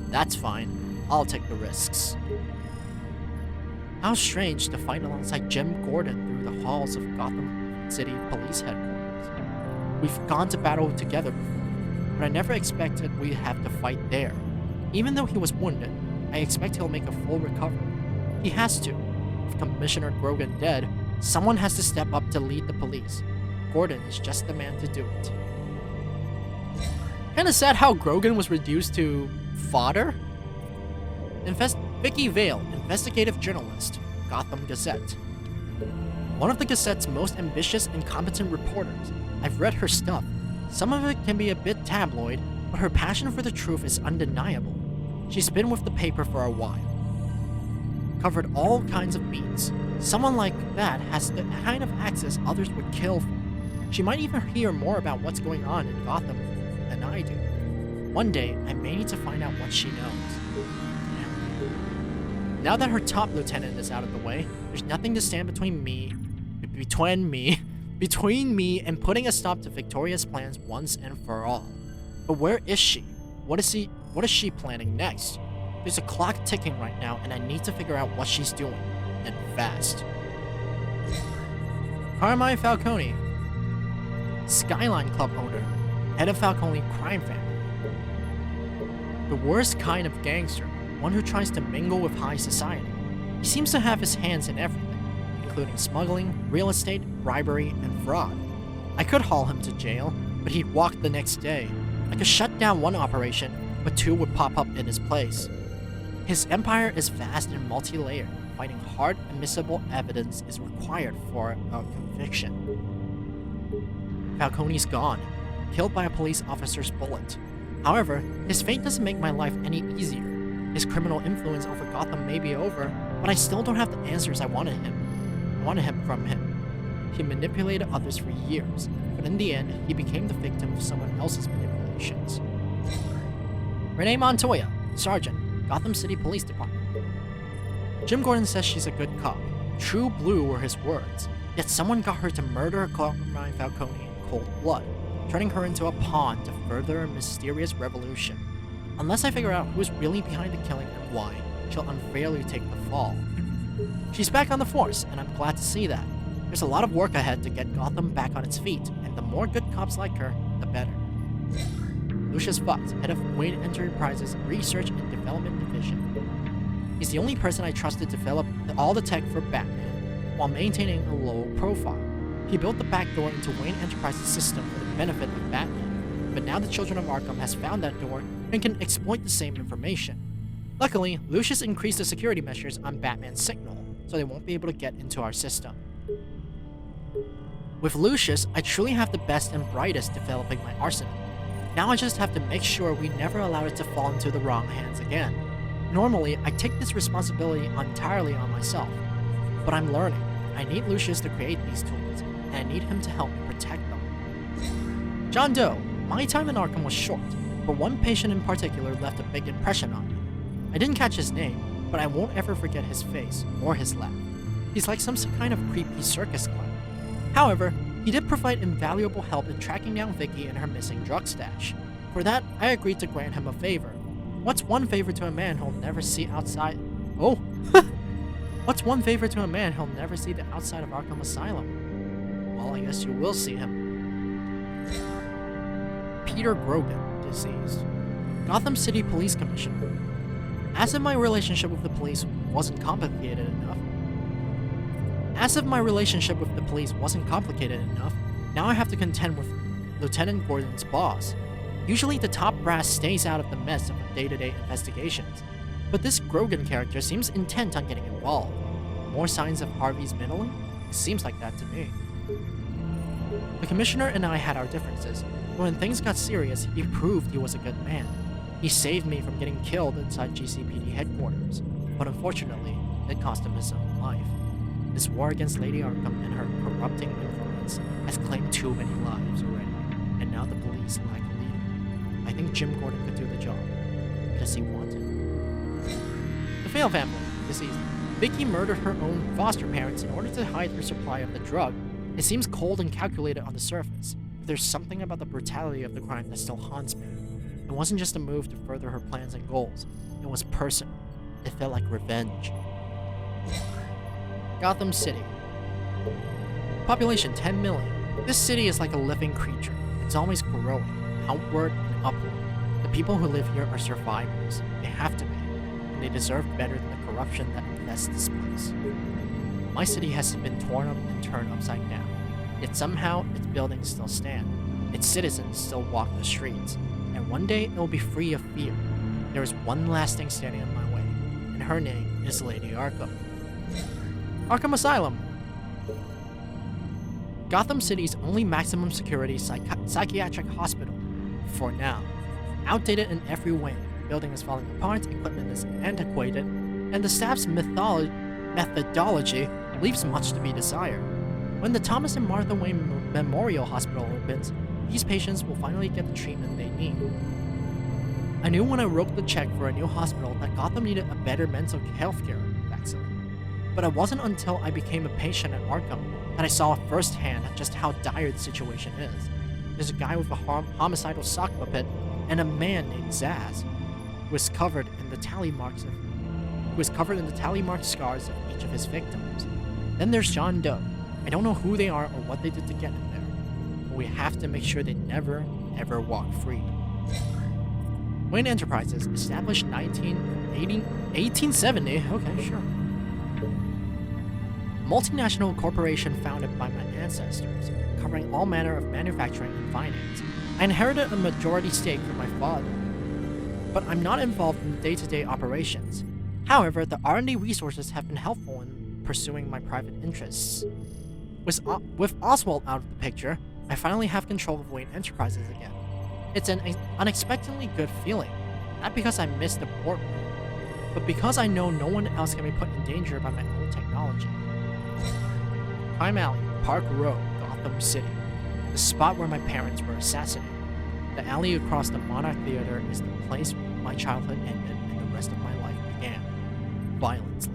That's fine. I'll take the risks. How strange to fight alongside Jim Gordon through the halls of Gotham City Police Headquarters. We've gone to battle together before, but I never expected we'd have to fight there. Even though he was wounded, I expect he'll make a full recovery. He has to. With Commissioner Grogan dead, someone has to step up to lead the police. Gordon is just the man to do it. Kinda sad how Grogan was reduced to fodder? Vicky Vale, investigative journalist, Gotham Gazette. One of the Gazette's most ambitious and competent reporters. I've read her stuff. Some of it can be a bit tabloid, but her passion for the truth is undeniable. She's been with the paper for a while. Covered all kinds of beats. Someone like that has the kind of access others would kill for. She might even hear more about what's going on in Gotham than I do. One day, I may need to find out what she knows. Now that her top lieutenant is out of the way, there's nothing to stand between me and putting a stop to Victoria's plans once and for all. But where is she? What is she planning next? There's a clock ticking right now, and I need to figure out what she's doing, and fast. Carmine Falcone, Skyline Club owner, head of Falcone crime family. The worst kind of gangster, one who tries to mingle with high society. He seems to have his hands in everything, including smuggling, real estate, bribery, and fraud. I could haul him to jail, but he'd walk the next day. I could shut down one operation, but two would pop up in his place. His empire is vast and multi-layered. Finding hard, admissible evidence is required for a conviction. Falcone's gone, killed by a police officer's bullet. However, his fate doesn't make my life any easier. His criminal influence over Gotham may be over, but I still don't have the answers I wanted from him. He manipulated others for years, but in the end, he became the victim of someone else's manipulations. Renee Montoya, Sergeant, Gotham City Police Department. Jim Gordon says she's a good cop. True blue were his words, yet someone got her to murder Carmine Falcone in cold blood, turning her into a pawn to further a mysterious revolution. Unless I figure out who's really behind the killing and why, she'll unfairly take the fall. She's back on the force, and I'm glad to see that. There's a lot of work ahead to get Gotham back on its feet, and the more good cops like her, the better. Lucius Fox, head of Wayne Enterprises' Research and Development Division. He's the only person I trust to develop all the tech for Batman, while maintaining a low profile. He built the backdoor into Wayne Enterprises' system for the benefit of Batman, but now the Children of Arkham has found that door and can exploit the same information. Luckily, Lucius increased the security measures on Batman's signal, so they won't be able to get into our system. With Lucius, I truly have the best and brightest developing my arsenal. Now I just have to make sure we never allow it to fall into the wrong hands again. Normally, I take this responsibility entirely on myself, but I'm learning. I need Lucius to create these tools, and I need him to help me protect them. John Doe, my time in Arkham was short, but one patient in particular left a big impression on me. I didn't catch his name, but I won't ever forget his face or his laugh. He's like some kind of creepy circus clown. However, he did provide invaluable help in tracking down Vicky and her missing drug stash. For that, I agreed to grant him a favor. What's one favor to a man who'll never see outside? Oh! What's one favor to a man who'll never see the outside of Arkham Asylum? Well, I guess you will see him. Peter Grogan, deceased. Gotham City Police Commissioner. As if my relationship with the police wasn't complicated enough, now I have to contend with Lieutenant Gordon's boss. Usually the top brass stays out of the mess of day-to-day investigations, but this Grogan character seems intent on getting involved. More signs of Harvey's meddling? It seems like that to me. The Commissioner and I had our differences, but when things got serious, he proved he was a good man. He saved me from getting killed inside GCPD headquarters, but unfortunately, it cost him his own life. This war against Lady Arkham and her corrupting influence has claimed too many lives already, and now the police lack a leader. I think Jim Gordon could do the job, because he wanted. The Fail family, deceased. Vicky murdered her own foster parents in order to hide her supply of the drug. It seems cold and calculated on the surface, but there's something about the brutality of the crime that still haunts me. It wasn't just a move to further her plans and goals. It was personal. It felt like revenge. Gotham City. Population 10 million. This city is like a living creature. It's always growing, outward and upward. The people who live here are survivors. They have to be. And they deserve better than the corruption that infests this place. My city has been torn up and turned upside down. Yet somehow, its buildings still stand. Its citizens still walk the streets. And one day, it will be free of fear. There is one last thing standing in my way, and her name is Lady Arkham. Arkham Asylum. Gotham City's only maximum security psychiatric hospital. For now. Outdated in every way. The building is falling apart, equipment is antiquated, and the staff's methodology leaves much to be desired. When the Thomas and Martha Wayne Memorial Hospital opens, these patients will finally get the treatment they need. I knew when I wrote the check for a new hospital that Gotham needed a better mental health care facility. But it wasn't until I became a patient at Arkham that I saw firsthand just how dire the situation is. There's a guy with a homicidal sock puppet and a man named Zaz, who is covered in the tally marked scars of each of his victims. Then there's John Doe. I don't know who they are or what they did to get in there, but we have to make sure they never, ever walk free. Wayne Enterprises, established 1870, okay, sure. Multinational corporation founded by my ancestors, covering all manner of manufacturing and finance. I inherited a majority stake from my father, but I'm not involved in day-to-day operations. However, the R&D resources have been helpful in pursuing my private interests. With Oswald out of the picture, I finally have control of Wayne Enterprises again. It's an unexpectedly good feeling, not because I missed the boardroom, but because I know no one else can be put in danger by my own technology. Crime Alley, Park Row, Gotham City, the spot where my parents were assassinated. The alley across the Monarch Theater is the place my childhood ended and the rest of my life began, violently.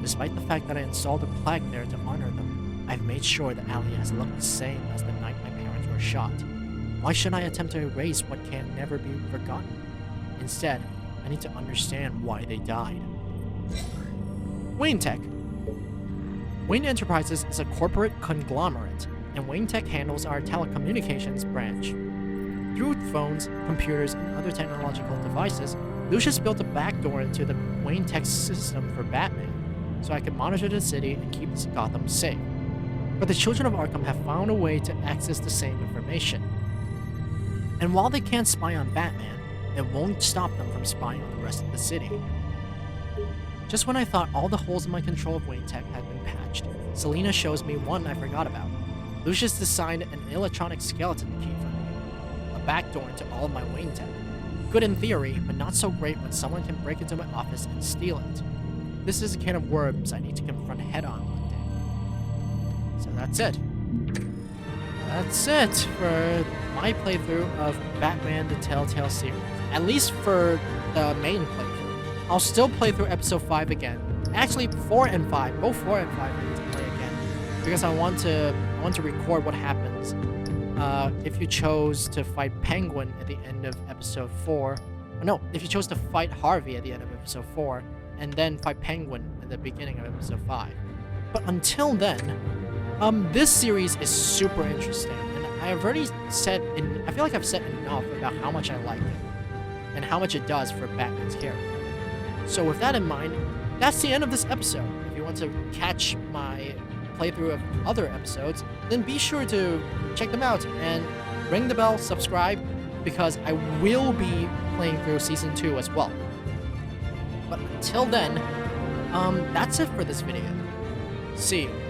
Despite the fact that I installed a plaque there to honor them, I've made sure the alley has looked the same as the night my parents were shot. Why should I attempt to erase what can never be forgotten? Instead, I need to understand why they died. Wayne Tech. Wayne Enterprises is a corporate conglomerate, and Wayne Tech handles our telecommunications branch. Through phones, computers, and other technological devices, Lucius built a backdoor into the Wayne Tech system for Batman, so I could monitor the city and keep Gotham safe. But the Children of Arkham have found a way to access the same information. And while they can't spy on Batman, it won't stop them from spying on the rest of the city. Just when I thought all the holes in my control of Wayne Tech had been patched, Selina shows me one I forgot about. Lucius designed an electronic skeleton key for me, a backdoor into all of my Wayne Tech. Good in theory, but not so great when someone can break into my office and steal it. This is a can of worms I need to confront head-on one day. So that's it. That's it for my playthrough of Batman the Telltale series. At least for the main playthrough. I'll still play through episode 5 again. Actually, 4 and 5. Both 4 and 5 I need to play again. Because I want to record what happens if you chose to fight Penguin at the end of episode 4. No, if you chose to fight Harvey at the end of episode 4, and then fight Penguin at the beginning of episode 5. But until then, this series is super interesting, and I've already said, I feel like I've said enough about how much I like it, and how much it does for Batman's character. So with that in mind, that's the end of this episode. If you want to catch my playthrough of other episodes, then be sure to check them out, and ring the bell, subscribe, because I will be playing through Season 2 as well. But until then, that's it for this video. See you.